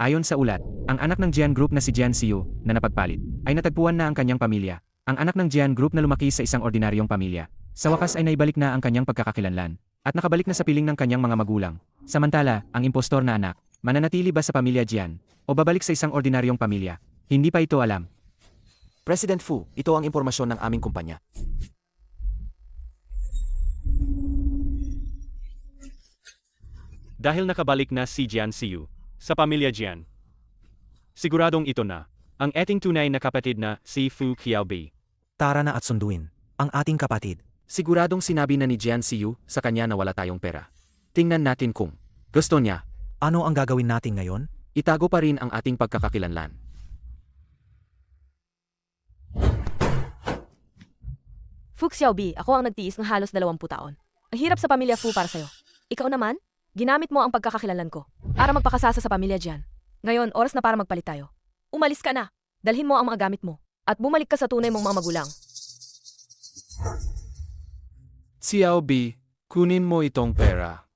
Ayon sa ulat, ang anak ng Jian Group na si Jian Xiu, na napagpalit, ay natagpuan na ang kanyang pamilya. Ang anak ng Jian Group na lumaki sa isang ordinaryong pamilya, sa wakas ay naibalik na ang kanyang pagkakakilanlan, at nakabalik na sa piling ng kanyang mga magulang. Samantala, ang impostor na anak, mananatili ba sa pamilya Jian, o babalik sa isang ordinaryong pamilya? Hindi pa ito alam. President Fu, ito ang impormasyon ng aming kumpanya. Dahil nakabalik na si Jian Xiu sa pamilya Jian, siguradong ito na ang ating tunay na kapatid na si Fu Qiaobei. Tara na at sunduin ang ating kapatid. Siguradong sinabi na ni Jian Xiu sa kanya na wala tayong pera. Tingnan natin kung gusto niya. Ano ang gagawin natin ngayon? Itago pa rin ang ating pagkakakilanlan. Fu Xiaobi, ako ang nagtiis ng halos 20 taon. Ang hirap sa pamilya Fu para sa'yo. Ikaw naman, ginamit mo ang pagkakakilanlan ko para magpakasasa sa pamilya Jian. Ngayon, oras na para magpalit tayo. Umalis ka na. Dalhin mo ang mga gamit mo. At bumalik ka sa tunay mong mga magulang. Xiaobi, kunin mo itong pera.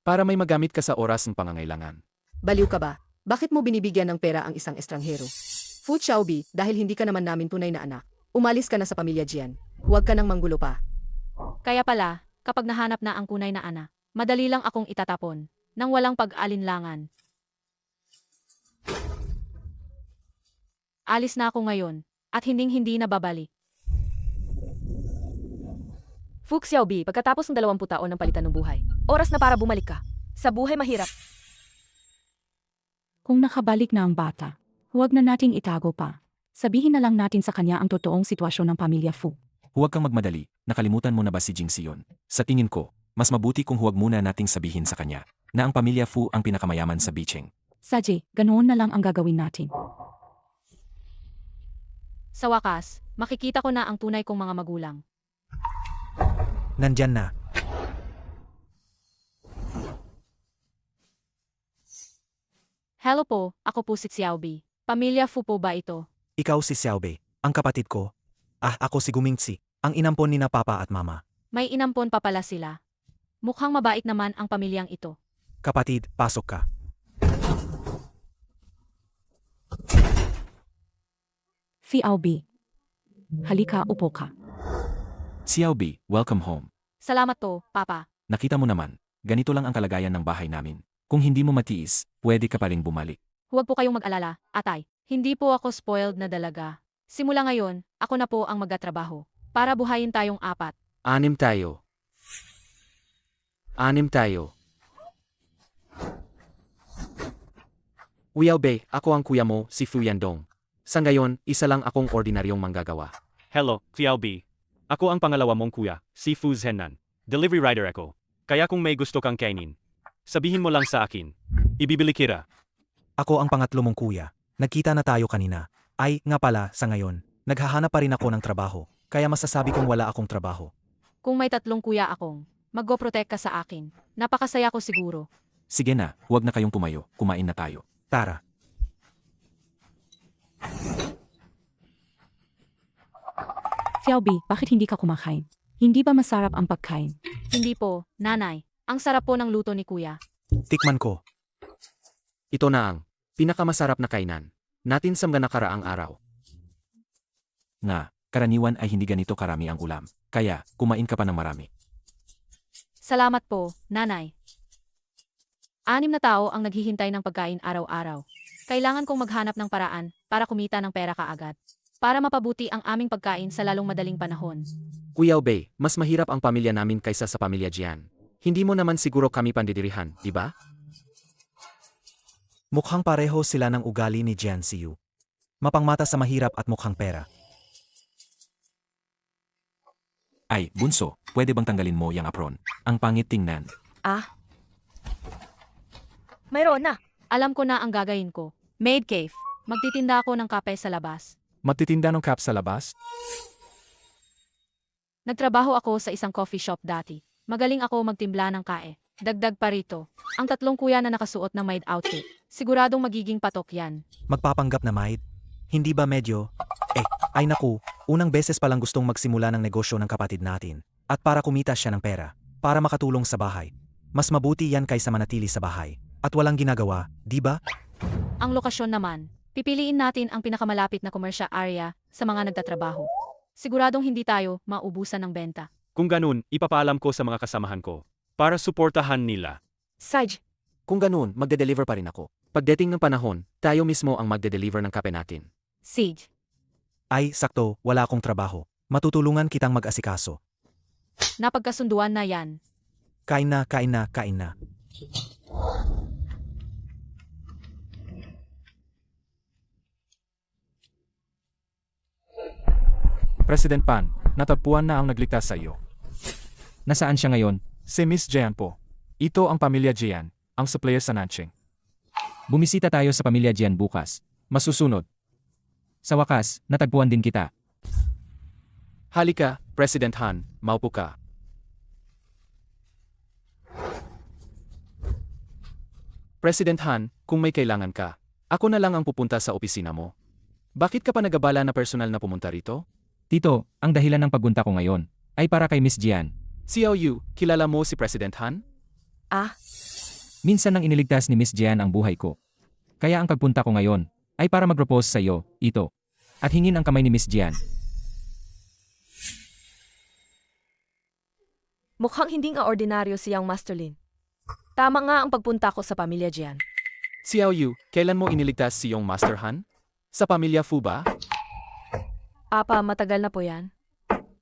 Para may magamit ka sa oras ng pangangailangan. Baliw ka ba? Bakit mo binibigyan ng pera ang isang estranghero? Fu Xiaobi, dahil hindi ka naman namin tunay na anak, umalis ka na sa pamilya Jian. Huwag ka nang manggulo pa. Kaya pala, kapag nahanap na ang kunay na ana, madali lang akong itatapon, nang walang pag-alinlangan. Alis na ako ngayon, at hinding-hindi na babalik. Fu Xiaobi, pagkatapos ng 20 taon ng palitan ng buhay, oras na para bumalik ka. Sa buhay mahirap. Kung nakabalik na ang bata, huwag na nating itago pa. Sabihin na lang natin sa kanya ang totoong sitwasyon ng pamilya Fu. Huwag kang magmadali, nakalimutan mo na ba si Jing Xion? Sa tingin ko, mas mabuti kung huwag muna nating sabihin sa kanya na ang pamilya Fu ang pinakamayaman sa Bicheng. Sadye, ganoon na lang ang gagawin natin. Sa wakas, makikita ko na ang tunay kong mga magulang. Nandyan na. Hello po, ako po si Xiaobi. Pamilya Fu po ba ito? Ikaw si Xiaobei, ang kapatid ko. Ako si Gumingzi, ang inampon ni na papa at mama. May inampon pa pala sila. Mukhang mabait naman ang pamilyang ito. Kapatid, pasok ka. Xiaobi. Halika, upo ka. Xiaobi, welcome home. Salamat po, Papa. Nakita mo naman, ganito lang ang kalagayan ng bahay namin. Kung hindi mo matiis, pwede ka pa rin bumalik. Huwag po kayong mag-alala, atay. Hindi po ako spoiled na dalaga. Simula ngayon, ako na po ang magtatrabaho. Para buhayin tayong apat. Anim tayo. Anim tayo. Xiaobei, ako ang kuya mo, si Fu Yandong. Sa ngayon, isa lang akong ordinaryong manggagawa. Hello, Qiaobei. Ako ang pangalawa mong kuya, si Fu Zhenan. Delivery rider ako. Kaya kung may gusto kang kainin, sabihin mo lang sa akin. Ibibili kira. Ako ang pangatlo mong kuya. Nagkita na tayo kanina. Ay, nga pala, sa ngayon, naghahanap pa rin ako ng trabaho. Kaya masasabi kong wala akong trabaho. Kung may 3 kuya akong, mag-go-protect ka sa akin. Napakasaya ko siguro. Sige na, huwag na kayong pumayo, kumain na tayo. Tara. Xiaobi, bakit hindi ka kumakain? Hindi ba masarap ang pagkain? Hindi po, nanay. Ang sarap po ng luto ni kuya. Tikman ko. Ito na ang pinakamasarap na kainan natin sa mga nakaraang araw. Nga, karaniwan ay hindi ganito karami ang ulam. Kaya, kumain ka pa ng marami. Salamat po, nanay. 6 na tao ang naghihintay ng pagkain araw-araw. Kailangan kong maghanap ng paraan para kumita ng pera kaagad. Para mapabuti ang aming pagkain sa lalong madaling panahon. Xiaobei, mas mahirap ang pamilya namin kaysa sa pamilya Jian. Hindi mo naman siguro kami pandidirihan, di ba? Mukhang pareho sila ng ugali ni Jian Xiu. Mapangmata sa mahirap at mukhang pera. Ay, bunso, pwede bang tanggalin mo yung apron? Ang pangit tingnan. Mayroon na. Alam ko na ang gagawin ko. Maid cave. Magtitinda ako ng kape sa labas. Magtitinda ng cap sa labas? Nagtrabaho ako sa isang coffee shop dati. Magaling ako magtimpla ng kae. Dagdag pa rito, ang 3 kuya na nakasuot ng maid outfit. Siguradong magiging patok yan. Magpapanggap na maid? Hindi ba medyo? Ay naku, unang beses palang gustong magsimula ng negosyo ng kapatid natin. At para kumita siya ng pera, para makatulong sa bahay. Mas mabuti yan kaysa manatili sa bahay. At walang ginagawa, di ba? Ang lokasyon naman, pipiliin natin ang pinakamalapit na commercial area sa mga nagtatrabaho. Siguradong hindi tayo maubusan ng benta. Kung ganun, ipapaalam ko sa mga kasamahan ko para suportahan nila. Saj, Kung ganun, magde-deliver pa rin ako. Pagdating ng panahon, tayo mismo ang magde-deliver ng kape natin. Siege. Ay, sakto, wala akong trabaho. Matutulungan kitang mag-asikaso. Napagkasunduan na yan. Kain na, kain na, kain na. President Pan, natagpuan na ang nagligtas sa iyo. Nasaan siya ngayon? Si Miss Jian po. Ito ang pamilya Jian, ang supplier sa Nanching. Bumisita tayo sa pamilya Jian bukas. Masusunod. Sa wakas, natagpuan din kita. Halika, President Han, maupo ka. President Han, kung may kailangan ka, ako na lang ang pupunta sa opisina mo. Bakit ka pa nagabala na personal na pumunta rito? Tito, ang dahilan ng pagpunta ko ngayon ay para kay Miss Jian. Xiao Yu, kilala mo si President Han? ah, Minsan nang iniligtas ni Miss Jian ang buhay ko. Kaya ang pagpunta ko ngayon ay para mag-propose sa iyo, ito. At hingin ang kamay ni Miss Jian. mukhang hindi nga ordinaryo siyang Master Lin. Tama nga ang pagpunta ko sa pamilya Jian. Xiao Yu, kailan mo iniligtas si iyong Master Han? Sa pamilya Fu ba? Apa, matagal na po yan.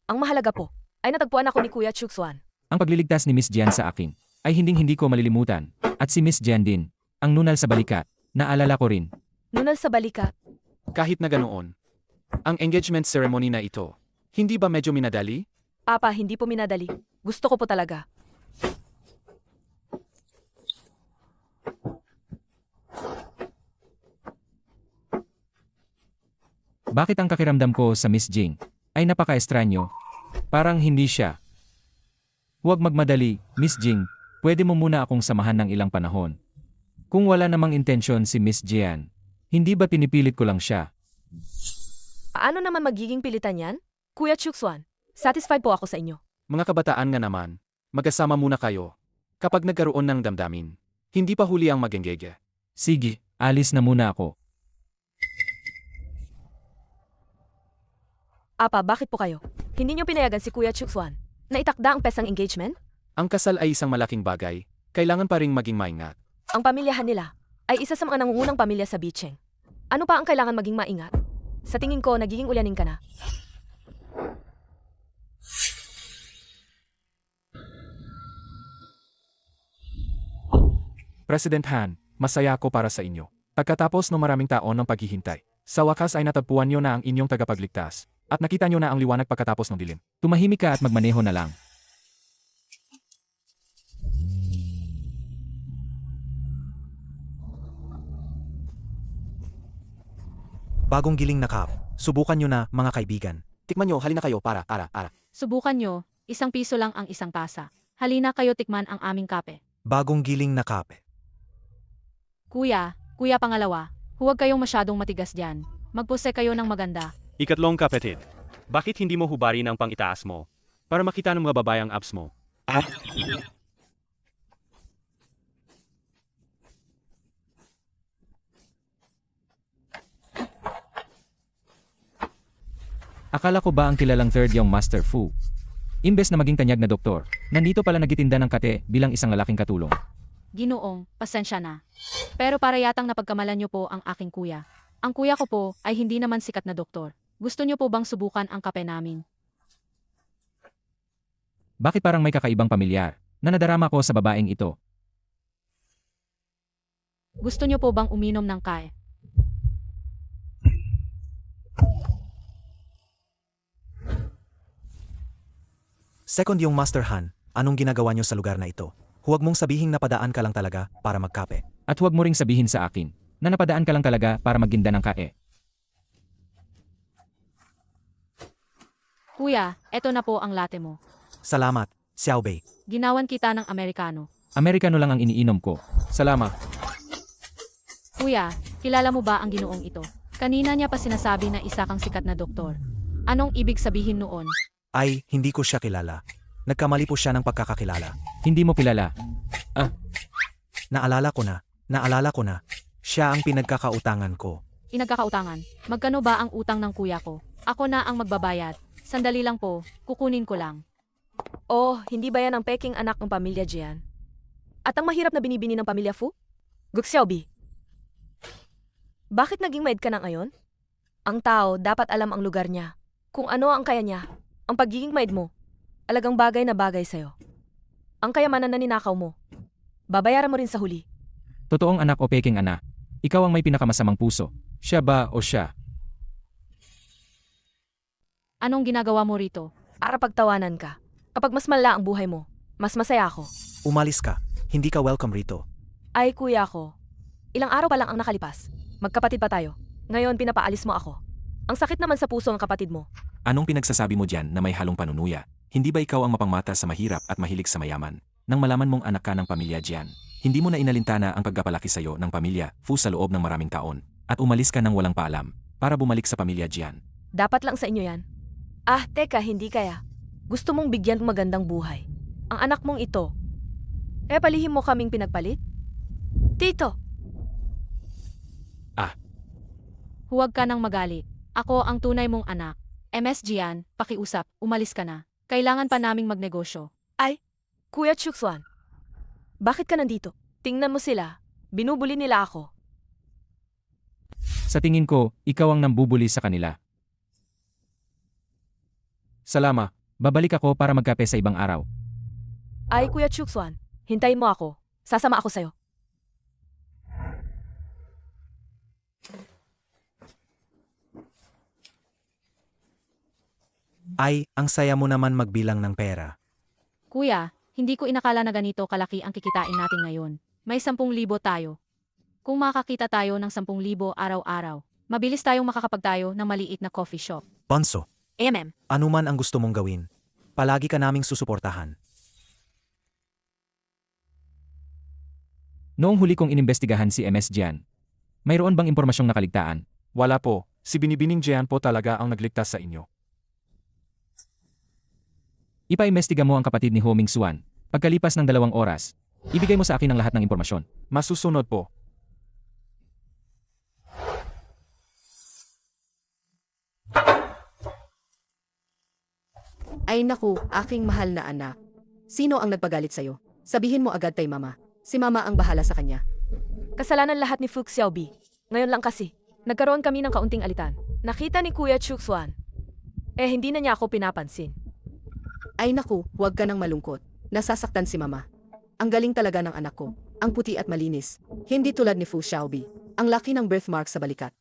Ang mahalaga po, ay natagpuan ako ni Kuya Chuxuan. Ang pagliligtas ni Miss Jian sa akin ay hinding-hindi ko malilimutan. At si Miss Jian din, ang nunal sa balikat, naalala ko rin. Nunal sa balikat, Kahit na ganoon. Ang engagement ceremony na ito, hindi ba medyo minadali? Apa, hindi po minadali. Gusto ko po talaga. Bakit ang kakiramdam ko sa Miss Jing ay napaka-estranyo? Parang hindi siya. Huwag magmadali, Miss Jing. Pwede mo muna akong samahan ng ilang panahon. Kung wala namang intensyon si Miss Jian, hindi ba pinipilit ko lang siya? Ano naman magiging pilitan yan? Kuya Chuxuan, satisfied po ako sa inyo. Mga kabataan nga naman, magkasama muna kayo. Kapag nagkaroon ng damdamin, hindi pa huli ang magengege. Sige, alis na muna ako. Apa, bakit po kayo? Hindi niyo pinayagan si Kuya Chuxuan na itakda ang pesang engagement? Ang kasal ay isang malaking bagay, kailangan pa ring maging maingat. Ang pamilyahan nila ay isa sa mga nangungunang pamilya sa Bicheng. Ano pa ang kailangan maging maingat? Sa tingin ko, nagiging ulyanin ka na. President Han, masaya ako para sa inyo. Pagkatapos ng maraming taon ng paghihintay, sa wakas ay natagpuan niyo na ang inyong tagapagligtas, at nakita niyo na ang liwanag pagkatapos ng dilim. Tumahimik ka at magmaneho na lang. Bagong giling na cup. Subukan nyo na, mga kaibigan. Tikman nyo, halina kayo para, ara. Subukan nyo, ₱1 lang ang isang tasa. Halina kayo tikman ang aming kape. Bagong giling na cup. Kuya pangalawa, huwag kayong masyadong matigas dyan. Magpose kayo ng maganda. Ikatlong kapatid, bakit hindi mo hubarin ang pang-itaas mo para makita ng mga babae ang abs mo? Akala ko ba ang kilalang third yung Master Fu? Imbes na maging tanyag na doktor, nandito pala nagitinda ng kate bilang isang lalaking katulong. Ginoong, pasensya na. Pero para yatang napagkamalan nyo po ang aking kuya. Ang kuya ko po ay hindi naman sikat na doktor. Gusto nyo po bang subukan ang kape namin? Bakit parang may kakaibang pamilyar na nadarama ko sa babaeng ito? Gusto nyo po bang uminom ng kae? Second yung Master Han, anong ginagawa nyo sa lugar na ito? Huwag mong sabihing napadaan ka lang talaga para magkape. At huwag mo ring sabihin sa akin na napadaan ka lang talaga para magginda ng kae. Kuya, eto na po ang latte mo. Salamat, Xiaobei. Ginawan kita ng Amerikano. Amerikano lang ang iniinom ko. Salamat. Kuya, kilala mo ba ang ginoong ito? Kanina niya pa sinasabi na isa kang sikat na doktor. Anong ibig sabihin noon? Ay, hindi ko siya kilala. Nagkamali po siya ng pagkakakilala. Hindi mo kilala. Naalala ko na. Siya ang pinagkakautangan ko. Inagkakautangan. Magkano ba ang utang ng kuya ko? Ako na ang magbabayad. Sandali lang po, kukunin ko lang. Oh, hindi ba yan ang peking anak ng pamilya Jian? At ang mahirap na binibini ng pamilya Fu? Gu Xiaobi. Bakit naging maid ka na ngayon? Ang tao dapat alam ang lugar niya. Kung ano ang kaya niya. Ang pagiging maid mo, alagang bagay na bagay sa'yo. Ang kayamanan na ninakaw mo, babayaran mo rin sa huli. Totoong anak o peking ana, ikaw ang may pinakamasamang puso. Siya ba o siya? Anong ginagawa mo rito? Para pagtawanan ka. Kapag mas malala ang buhay mo, mas masaya ako. Umalis ka. Hindi ka welcome rito. Ay kuya ko, ilang araw pa lang ang nakalipas. Magkapatid pa tayo. Ngayon pinapaalis mo ako. Ang sakit naman sa puso ng kapatid mo. Anong pinagsasabi mo diyan na may halong panunuya? Hindi ba ikaw ang mapangmata sa mahirap at mahilig sa mayaman? Nang malaman mong anak ka ng pamilya Jian, hindi mo na inalintana ang pagkapalaki sa'yo ng pamilya Fu sa loob ng maraming taon, at umalis ka nang walang paalam, para bumalik sa pamilya Jian. Dapat lang sa inyo yan. Ah, teka, hindi kaya. Gusto mong bigyan ng magandang buhay. Ang anak mong ito. Kaya palihim mo kaming pinagpalit? Tito, Huwag ka nang magalit. Ako ang tunay mong anak. MS Jian, pakiusap, umalis ka na. Kailangan pa naming magnegosyo. Kuya Chuxuan. Bakit ka nandito? Tingnan mo sila. Binubuli nila ako. Sa tingin ko, ikaw ang nambubuli sa kanila. Salama, babalik ako para magkape sa ibang araw. Ay, Kuya Chuxuan, hintayin mo ako. Sasama ako sa'yo. Ay, ang saya mo naman magbilang ng pera. Kuya, hindi ko inakala na ganito kalaki ang kikitain natin ngayon. May 10,000 tayo. Kung makakita tayo ng 10,000 araw-araw, mabilis tayong makakapagtayo ng maliit na coffee shop. Bonso, AMM. ano man ang gusto mong gawin, palagi ka naming susuportahan. Noong huli kong inimbestigahan si MS Jian, mayroon bang impormasyong nakaligtaan? Wala po, si Binibining Jian po talaga ang nagligtas sa inyo. Ipaimbestiga mo ang kapatid ni Ho Mingsuan. Pagkalipas ng 2 oras, ibigay mo sa akin ang lahat ng impormasyon. Masusunod po. Ay naku, aking mahal na anak. Sino ang nagpagalit sa'yo? Sabihin mo agad kay mama. Si mama ang bahala sa kanya. Kasalanan lahat ni Fu Xiaobi. Ngayon lang kasi, nagkaroon kami ng kaunting alitan. Nakita ni Kuya Chuxuan. Hindi na niya ako pinapansin. Ay naku, huwag ka nang malungkot. Nasasaktan si mama. Ang galing talaga ng anak ko. Ang puti at malinis. Hindi tulad ni Fu Xiaobi. Ang laki ng birthmark sa balikat.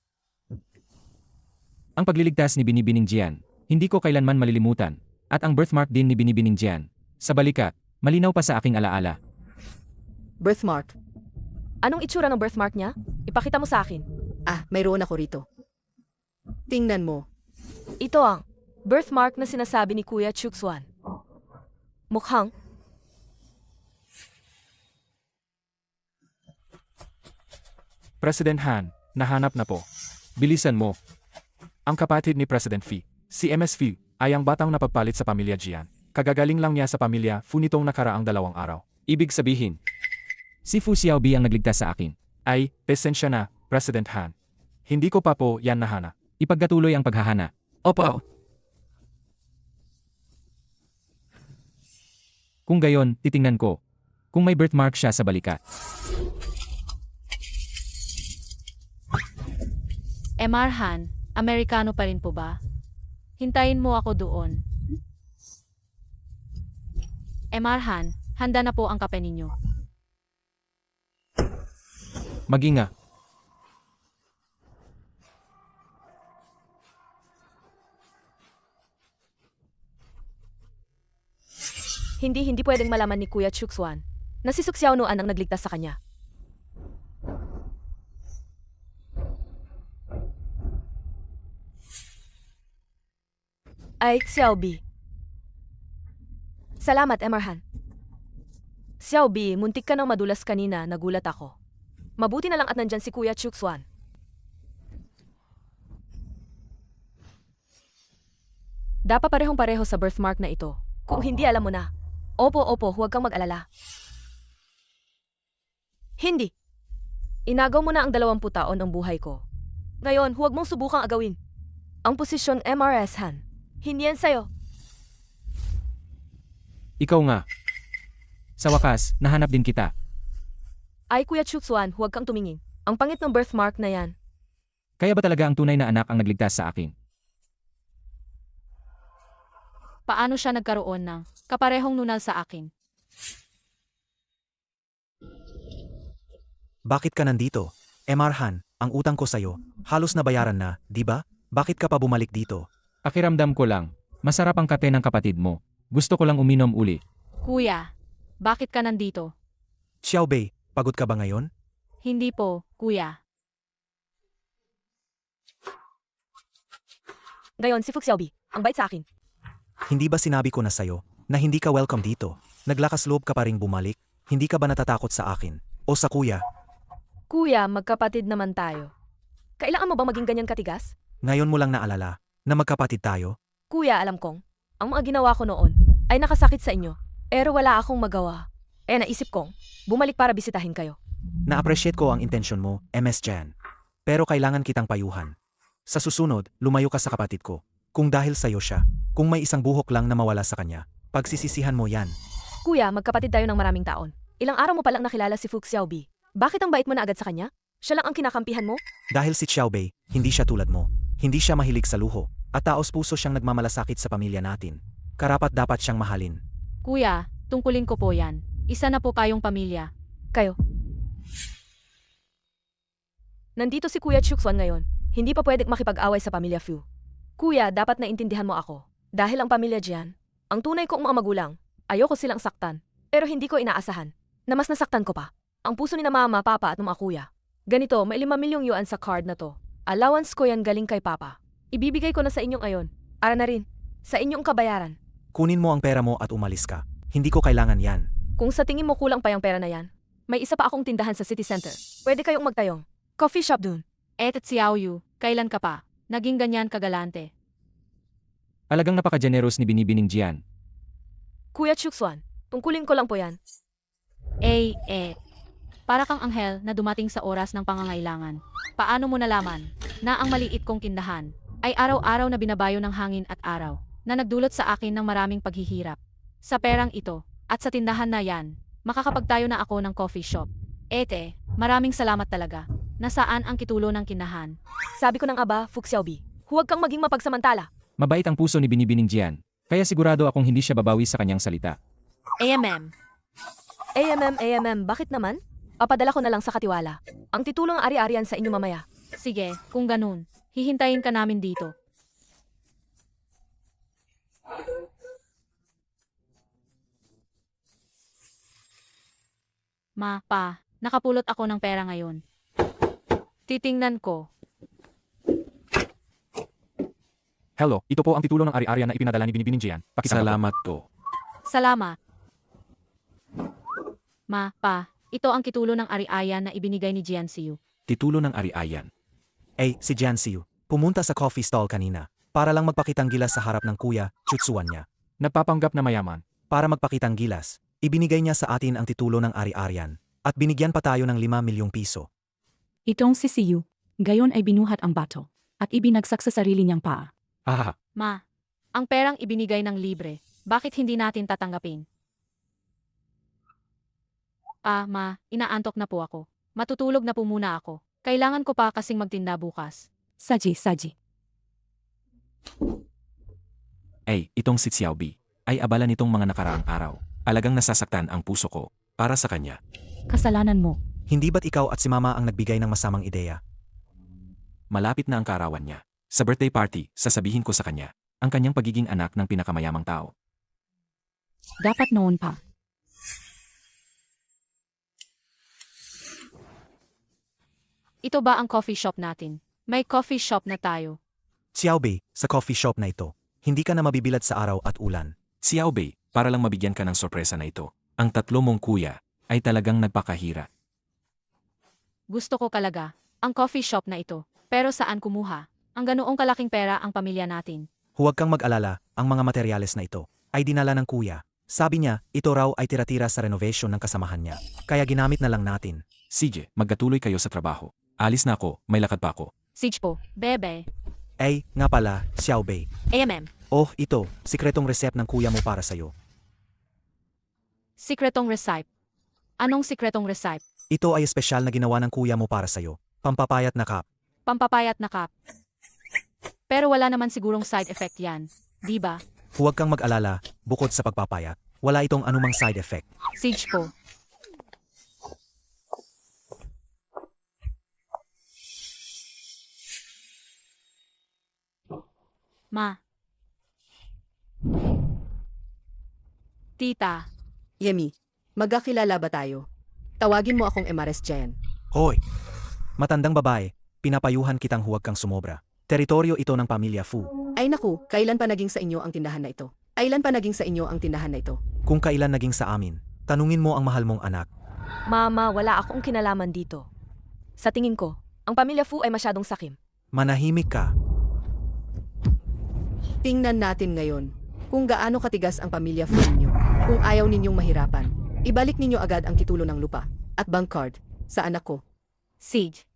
Ang pagliligtas ni Binibining Jian, hindi ko kailanman malilimutan. At ang birthmark din ni Binibining Jian, sa balikat, malinaw pa sa aking alaala. Birthmark. Anong itsura ng birthmark niya? Ipakita mo sa akin. Ah, mayroon ako rito. Tingnan mo. Ito ang birthmark na sinasabi ni Kuya Chuxuan. Mukhang President Han, nahanap na po. Bilisan mo. Ang kapatid ni President Phi, si MS Phi, ay ang batang napagpalit sa pamilya Jian. Kagagaling lang niya sa pamilya Fu nitong nakaraang 2 araw. Ibig sabihin, Si Fu Xiaobi ang nagligtas sa akin. ay, pasensya na, President Han. Hindi ko pa po yan nahana. Ipagkatuloy ang paghahana. Opo. Kung gayon, titingnan ko. Kung may birthmark siya sa balikat. Emarhan, Amerikano pa rin po ba? Hintayin mo ako doon. Emarhan, handa na po ang kape ninyo. Mag-inga. hindi pwedeng malaman ni Kuya Chuxuan na si Suxiao Nuan ang nagligtas sa kanya. Ay, Xiaobi. Salamat, Emarhan. Xiaobi, muntik ka nang madulas kanina, nagulat ako. Mabuti na lang at nandyan si Kuya Chuxuan. Dapat parehong-pareho sa birthmark na ito. Kung hindi, alam mo na. Opo, huwag kang mag-alala. Hindi. Inagaw mo na ang 20 taon ng buhay ko. Ngayon, huwag mong subukang agawin. Ang posisyon MRS Han. Hindi yan sa'yo. Ikaw nga. Sa wakas, nahanap din kita. Ay Kuya Chuxuan, huwag kang tumingin. Ang pangit ng birthmark na yan. Kaya ba talaga ang tunay na anak ang nagligtas sa akin? Paano siya nagkaroon ng kaparehong nunal sa akin? Bakit ka nandito? Han, ang utang ko sa'yo, halos nabayaran na, di ba? Bakit ka pa bumalik dito? Pakiramdam ko lang. Masarap ang kape ng kapatid mo. Gusto ko lang uminom uli. Kuya, bakit ka nandito? Xiaobei, pagod ka ba ngayon? Hindi po, kuya. Ngayon, si Fu Xiaobi, ang bait sa akin. Hindi ba sinabi ko na sa'yo na hindi ka welcome dito? Naglakas loob ka pa ring bumalik? Hindi ka ba natatakot sa akin? O sa kuya? Kuya, magkapatid naman tayo. Kailangan mo bang maging ganyan katigas? Ngayon mo lang naalala na magkapatid tayo? Kuya, alam kong, ang mga ginawa ko noon ay nakasakit sa inyo. Pero wala akong magawa. Naisip kong, bumalik para bisitahin kayo. Na-appreciate ko ang intensyon mo, MS Jan. Pero kailangan kitang payuhan. Sa susunod, lumayo ka sa kapatid ko. Kung dahil sa'yo siya, kung may isang buhok lang na mawala sa kanya, pagsisisihan mo yan. Kuya, magkapatid tayo ng maraming taon. Ilang araw mo palang nakilala si Fu Xiaobi. Bakit ang bait mo na agad sa kanya? Siya lang ang kinakampihan mo? Dahil si Xiaobei, hindi siya tulad mo. Hindi siya mahilig sa luho. At taos puso siyang nagmamalasakit sa pamilya natin. Karapat dapat siyang mahalin. Kuya, tungkulin ko po yan. Isa na po kayong pamilya. Kayo. Nandito si Kuya Chuxuan ngayon. Hindi pa pwedeng makipag-away sa pamilya Fu. Kuya, dapat naintindihan mo ako. Dahil ang pamilya Jian, ang tunay kong mga magulang, ayoko silang saktan. Pero hindi ko inaasahan na mas nasaktan ko pa ang puso ni na mama, papa at ng mga kuya. Ganito, may 5 milyong yuan sa card na to. Allowance ko yan galing kay papa. Ibibigay ko na sa inyo ngayon. Ara na rin. Sa inyong kabayaran. Kunin mo ang pera mo at umalis ka. Hindi ko kailangan yan. Kung sa tingin mo kulang pa yung pera na yan, may isa pa akong tindahan sa city center. Pwede kayong magtayong. Coffee shop dun. Etet Xiaoyu, kailan ka pa? Naging ganyan kagalante. Alagang napaka-generous ni Binibining Jian. Kuya Chuxuan, tungkulin ko lang po yan. Para kang anghel na dumating sa oras ng pangangailangan. Paano mo nalaman na ang maliit kong tindahan ay araw-araw na binabayo ng hangin at araw na nagdulot sa akin ng maraming paghihirap? Sa perang ito at sa tindahan na yan, makakapagtayo na ako ng coffee shop. Maraming salamat talaga. Nasaan ang kitulo ng kinahan? Sabi ko ng aba, Fu Xiaobi, huwag kang maging mapagsamantala. Mabait ang puso ni Binibining Jian. Kaya sigurado akong hindi siya babawi sa kanyang salita. AMM, bakit naman? Papadala ko na lang sa katiwala. Ang titulong ari-arian sa inyo mamaya. Sige, kung ganun, hihintayin ka namin dito. Nakapulot ako ng pera ngayon. Titingnan ko. Hello, ito po ang titulo ng ari-arian na ipinadala ni Binibining Jian. Pakita mo po. Salamat po. Salamat. Ito ang kitulo ng ari-arian na ibinigay ni Jian Siu. Titulo ng ari-ayan. Si Jian Siu, pumunta sa coffee stall kanina para lang magpakitang gilas sa harap ng kuya, Chuxuan niya. Nagpapanggap na mayaman. Para magpakitang gilas, ibinigay niya sa atin ang titulo ng ari-arian at binigyan pa tayo ng 5 milyong piso. Itong si Siyu, gayon ay binuhat ang bato at ibinagsak sa sarili niyang paa. Haha. Ang perang ibinigay ng libre, bakit hindi natin tatanggapin? Inaantok na po ako. Matutulog na po muna ako. Kailangan ko pa kasing magtinda bukas. Saji. Itong si Xiaobi ay abala nitong mga nakaraang araw. Alagang nasasaktan ang puso ko para sa kanya. Kasalanan mo. Hindi ba't ikaw at si mama ang nagbigay ng masamang ideya? Malapit na ang kaarawan niya. Sa birthday party, sasabihin ko sa kanya ang kanyang pagiging anak ng pinakamayamang tao. Dapat noon pa. Ito ba ang coffee shop natin? May coffee shop na tayo. Xiaobei, sa coffee shop na ito, hindi ka na mabibilad sa araw at ulan. Xiaobei, para lang mabigyan ka ng sorpresa na ito, ang 3 mong kuya ay talagang nagpakahira. Gusto ko talaga ang coffee shop na ito. Pero saan kumuha? Ang ganoong kalaking pera ang pamilya natin. Huwag kang mag-alala, ang mga materyales na ito ay dinala ng kuya. Sabi niya, ito raw ay tira-tira sa renovation ng kasamahan niya. Kaya ginamit na lang natin. Sige, magkatuloy kayo sa trabaho. Alis na ako, may lakad pa ako. Siege po, bebe. Ay, nga pala, Xiaobei. AMM. Oh, ito, sikretong recipe ng kuya mo para sa'yo. Sikretong recipe. Anong sikretong recipe? Ito ay espesyal na ginawa ng kuya mo para sa'yo. Pampapayat na cup. Pampapayat na cup. Pero wala naman sigurong side effect yan. Di ba? Huwag kang mag-alala, bukod sa pagpapayat, wala itong anumang side effect. Siege po. Ma. Tita. Yemi, magkakilala ba tayo? Tawagin mo akong Emares Jen. Hoy! Matandang babae, pinapayuhan kitang huwag kang sumobra. Teritoryo ito ng pamilya Fu. Ay naku, kailan pa naging sa inyo ang tindahan na ito? Kailan pa naging sa inyo ang tindahan na ito? Kung kailan naging sa amin, tanungin mo ang mahal mong anak. Mama, wala akong kinalaman dito. Sa tingin ko, ang pamilya Fu ay masyadong sakim. Manahimik ka. Tingnan natin ngayon kung gaano katigas ang pamilya Fu ninyo. Kung ayaw ninyong mahirapan, ibalik ninyo agad ang titulo ng lupa at bank card sa anak ko. Siege.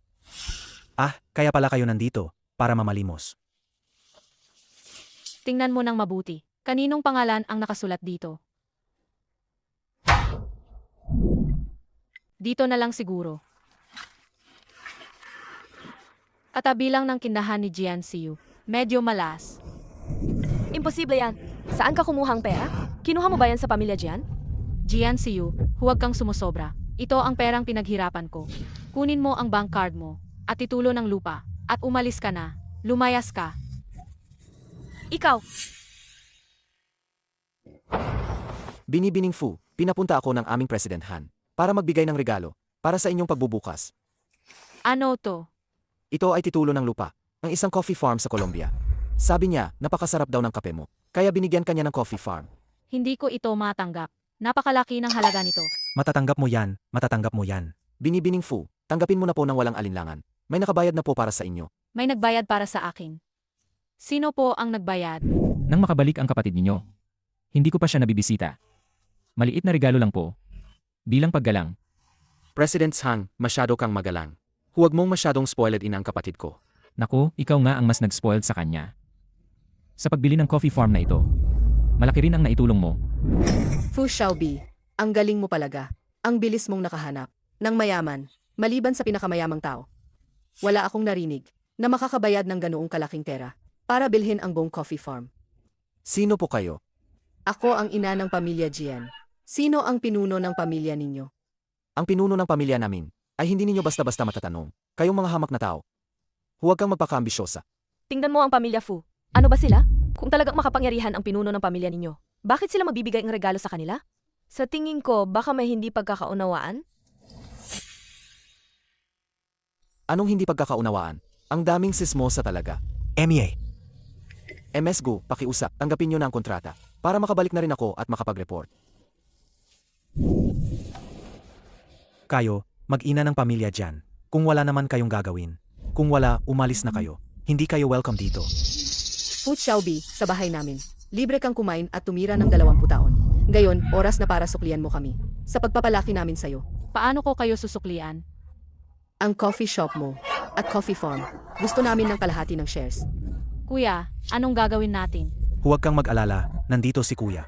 Ah, kaya pala kayo nandito, para mamalimos. Tingnan mo ng mabuti. Kaninong pangalan ang nakasulat dito? Dito na lang siguro. Katabi lang ng kindahan ni Jian Siu. Medyo malas. Imposible yan. Saan ka kumuhang pera? Kinuha mo ba yan sa pamilya Jian? Jian Siu, huwag kang sumusobra. Ito ang perang pinaghirapan ko. Kunin mo ang bank card mo at titulo ng lupa at umalis ka na. Lumayas ka. Ikaw, Binibining Fu, pinapunta ako ng aming President Han para magbigay ng regalo para sa inyong pagbubukas. Ano to? Ito ay titulo ng lupa, ang isang coffee farm sa Colombia. Sabi niya, napakasarap daw ng kape mo, kaya binigyan kanya ng coffee farm. Hindi ko ito matanggap. Napakalaki ng halaga nito. Matatanggap mo yan, matatanggap mo yan. Binibining Fu, tanggapin mo na po ng walang alinlangan. May nakabayad na po para sa inyo. May nagbayad para sa akin. Sino po ang nagbayad? Nang makabalik ang kapatid ninyo, hindi ko pa siya nabibisita. Maliit na regalo lang po. Bilang paggalang. President Hang, masyado kang magalang. Huwag mong masyadong spoiled ina ang kapatid ko. Naku, ikaw nga ang mas nag-spoiled sa kanya. Sa pagbili ng coffee farm na ito, malaki rin ang naitulong mo. Fu Xiaobi, ang galing mo palaga. Ang bilis mong nakahanap ng mayaman, maliban sa pinakamayamang tao. Wala akong narinig na makakabayad ng ganoong kalaking pera para bilhin ang buong coffee farm. Sino po kayo? Ako ang ina ng pamilya Jian. Sino ang pinuno ng pamilya ninyo? Ang pinuno ng pamilya namin ay hindi ninyo basta-basta matatanong. Kayong mga hamak na tao. Huwag kang magpaka-ambisyosa. tingnan mo ang pamilya Fu. Ano ba sila? Kung talagang makapangyarihan ang pinuno ng pamilya ninyo, bakit sila magbibigay ng regalo sa kanila? Sa tingin ko, baka may hindi pagkakaunawaan? Anong hindi pagkakaunawaan? Ang daming sismosa talaga. MEA. MS Go, pakiusap, tanggapin nyo na ang kontrata para makabalik na rin ako at makapag-report. Kayo, mag-ina ng pamilya dyan. Kung wala naman kayong gagawin. Kung wala, umalis na kayo. Hindi kayo welcome dito. Fu Xiaobi, sa bahay namin. Libre kang kumain at tumira ng 20 taon. Ngayon, oras na para suklian mo kami. Sa pagpapalaki namin sa'yo. Paano ko kayo susuklian? Ang coffee shop mo at coffee farm. Gusto namin ng kalahati ng shares. Kuya, anong gagawin natin? Huwag kang mag-alala, nandito si kuya.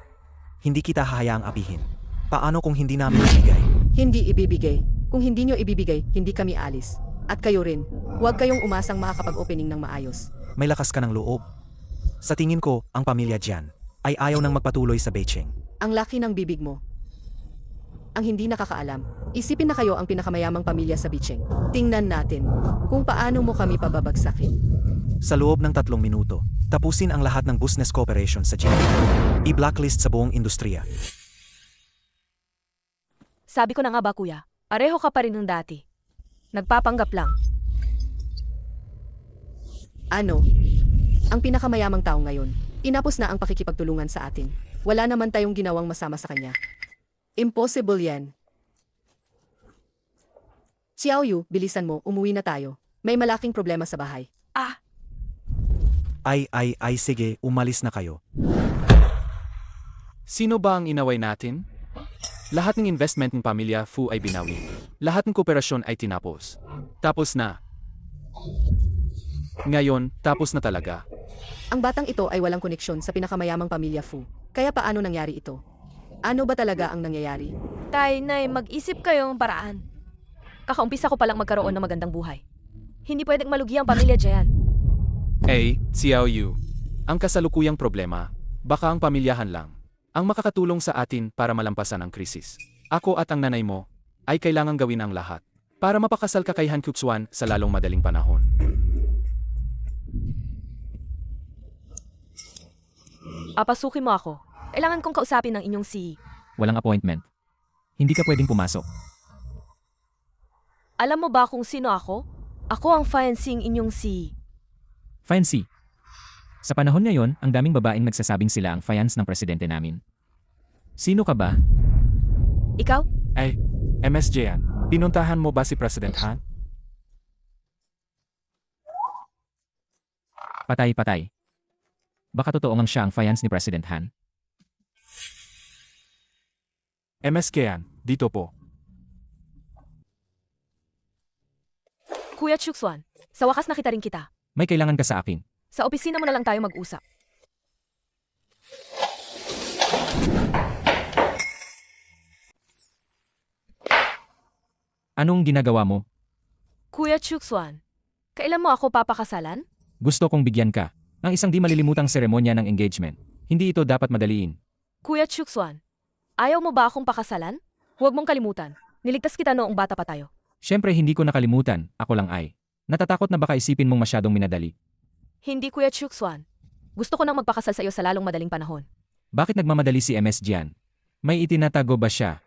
Hindi kita hahayaang apihin. Paano kung hindi namin ibigay? Hindi ibibigay. Kung hindi nyo ibibigay, hindi kami alis. At kayo rin, huwag kayong umasang makakapag-opening ng maayos. May lakas ka ng loob. Sa tingin ko, ang pamilya dyan ay ayaw nang magpatuloy sa Beijing. Ang laki ng bibig mo. Ang hindi nakakaalam, isipin na kayo ang pinakamayamang pamilya sa Beijing. Tingnan natin kung paano mo kami pababagsakin. Sa loob ng 3 minuto, tapusin ang lahat ng business cooperation sa China. I-blacklist sa buong industriya. Sabi ko na nga ba kuya, pareho ka pa rin ng dati. Nagpapanggap lang. Ano? Ang pinakamayamang tao ngayon, inapos na ang pakikipagtulungan sa atin. Wala naman tayong ginawang masama sa kanya. Impossible yan. Xiao Yu, bilisan mo, umuwi na tayo. May malaking problema sa bahay. Ah, Ay, sige, umalis na kayo. Sino ba ang inaway natin? Lahat ng investment ng pamilya Fu ay binawi. Lahat ng kooperasyon ay tinapos. Tapos na. Ngayon, tapos na talaga. Ang batang ito ay walang koneksyon sa pinakamayamang pamilya Fu. Kaya paano nangyari ito? Ano ba talaga ang nangyayari? Tay, Nay, mag-isip kayong paraan. Kakaumpisa ko palang magkaroon ng magandang buhay. Hindi pwedeng malugi ang pamilya Jian. Xiao Yu. Ang kasalukuyang problema, baka ang pamilyahan lang, ang makakatulong sa atin para malampasan ang krisis. Ako at ang nanay mo ay kailangang gawin ang lahat para mapakasal ka kay Han Kuxuan sa lalong madaling panahon. Papasukin mo ako. Kailangan kong kausapin ng inyong si... Walang appointment. Hindi ka pwedeng pumasok. Alam mo ba kung sino ako? Ako ang fiancé inyong si... Fancy. Sa panahon ngayon, ang daming babaeng nagsasabing sila ang fiance ng presidente namin. Sino ka ba? Ikaw? MS Jian, pinuntahan mo ba si President Han? Patay. Baka totoo ngang siya ang fiance ni President Han. MS Kian, dito po. Kuya Chuxuan, sa wakas nakita rin kita. May kailangan ka sa akin. Sa opisina mo na lang tayo mag-usap. Anong ginagawa mo? Kuya Chuxuan, kailan mo ako papakasalan? Gusto kong bigyan ka ng isang di malilimutang seremonya ng engagement. Hindi ito dapat madaliin. Kuya Chuxuan, ayaw mo ba akong pakasalan? Huwag mong kalimutan. Niligtas kita noong bata pa tayo. Siyempre hindi ko nakalimutan, ako lang ay. Natatakot na baka isipin mong masyadong minadali. Hindi, Kuya Chuxuan. Gusto ko nang magpakasal sa iyo sa lalong madaling panahon. Bakit nagmamadali si MS Jian? May itinatago ba siya?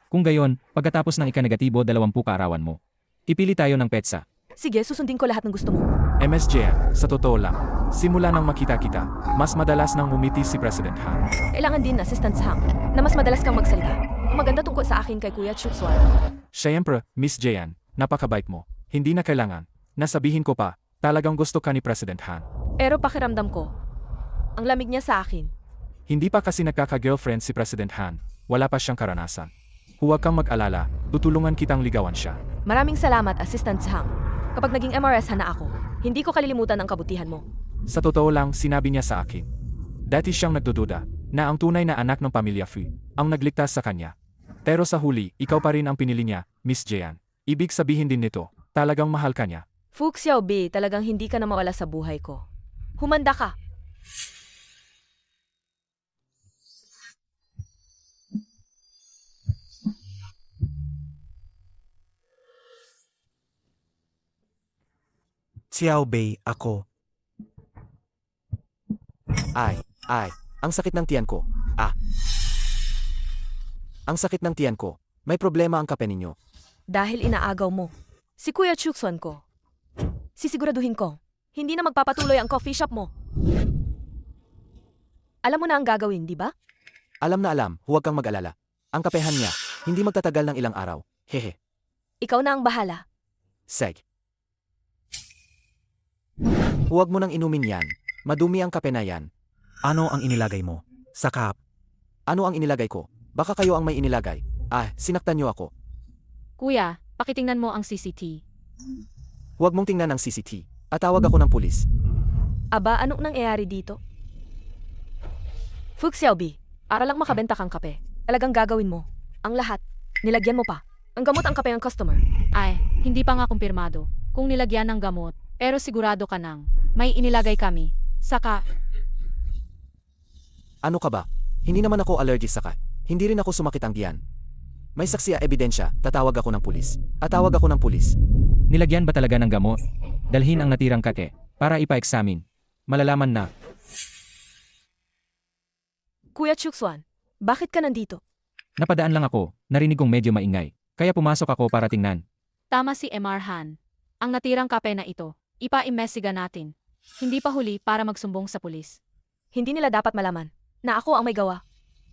Kung gayon, pagkatapos ng ika-negatibo 20 kaarawan mo, ipili tayo ng petsa. Sige, susundin ko lahat ng gusto mo. MS Jian, sa totoo lang, simula nang makita kita, mas madalas nang umiti si President Han. Kailangan din assistant Hang na mas madalas kang magsalita. Ang maganda tungkol sa akin kay Kuya Chuxuan. Siyempre, Miss Jian, napakabait mo. Hindi na kailangan. Nasabihin ko pa, talagang gusto ka ni President Han. Pero pakiramdam ko, ang lamig niya sa akin. Hindi pa kasi nagkaka-girlfriend si President Han. Wala pa siyang karanasan. Huwag kang mag-alala, tutulungan kitang ligawan siya. Maraming salamat, Assistant Hang. Kapag naging MRS na ako, hindi ko kalilimutan ang kabutihan mo. Sa totoo lang, sinabi niya sa akin. Dati siyang nagdududa na ang tunay na anak ng pamilya Fu ang nagligtas sa kanya. Pero sa huli, ikaw pa rin ang pinili niya, Miss Jian. Ibig sabihin din nito, talagang mahal ka niya. Fu Xiaobi, talagang hindi ka na mawala sa buhay ko. Humanda ka. Xiao Bei, ako. Ay, ang sakit ng tiyan ko. Ang sakit ng tiyan ko. May problema ang kape ninyo. Dahil inaagaw mo. Si Kuya Chuxuan ko. Sisiguraduhin ko, hindi na magpapatuloy ang coffee shop mo. Alam mo na ang gagawin, di ba? Alam na alam, huwag kang mag-alala. Ang kapehan niya, hindi magtatagal ng ilang araw. Hehe. Ikaw na ang bahala. Seg. Huwag mo nang inumin yan. Madumi ang kape na yan. Ano ang inilagay mo? Sa cup. Ano ang inilagay ko? Baka kayo ang may inilagay. Sinaktan niyo ako. Kuya, pakitingnan mo ang CCT. Huwag mong tingnan ang CCT. At tawag ako ng pulis. Aba, anong nangyayari dito? Fu Xiaobi, para lang makabenta kang kape. Talagang gagawin mo. Ang lahat. Nilagyan mo pa. Ang gamot ang kape ng customer. Ay, hindi pa nga kumpirmado kung nilagyan ng gamot, pero sigurado ka nang may inilagay kami. Saka, Ano ka ba? Hindi naman ako allergic sa kape. Hindi rin ako sumakit ang tiyan. May saksi at ebidensya, tatawag ako ng pulis. At tawag ako ng pulis. Nilagyan ba talaga ng gamot? Dalhin ang natirang kake para ipa-examine. Malalaman na. Kuya Chuxuan, bakit ka nandito? Napadaan lang ako, narinig kong medyo maingay. Kaya pumasok ako para tingnan. tama si MR Han. Ang natirang kape na ito, ipa-imbestiga natin. Hindi pa huli para magsumbong sa pulis. Hindi nila dapat malaman na ako ang may gawa.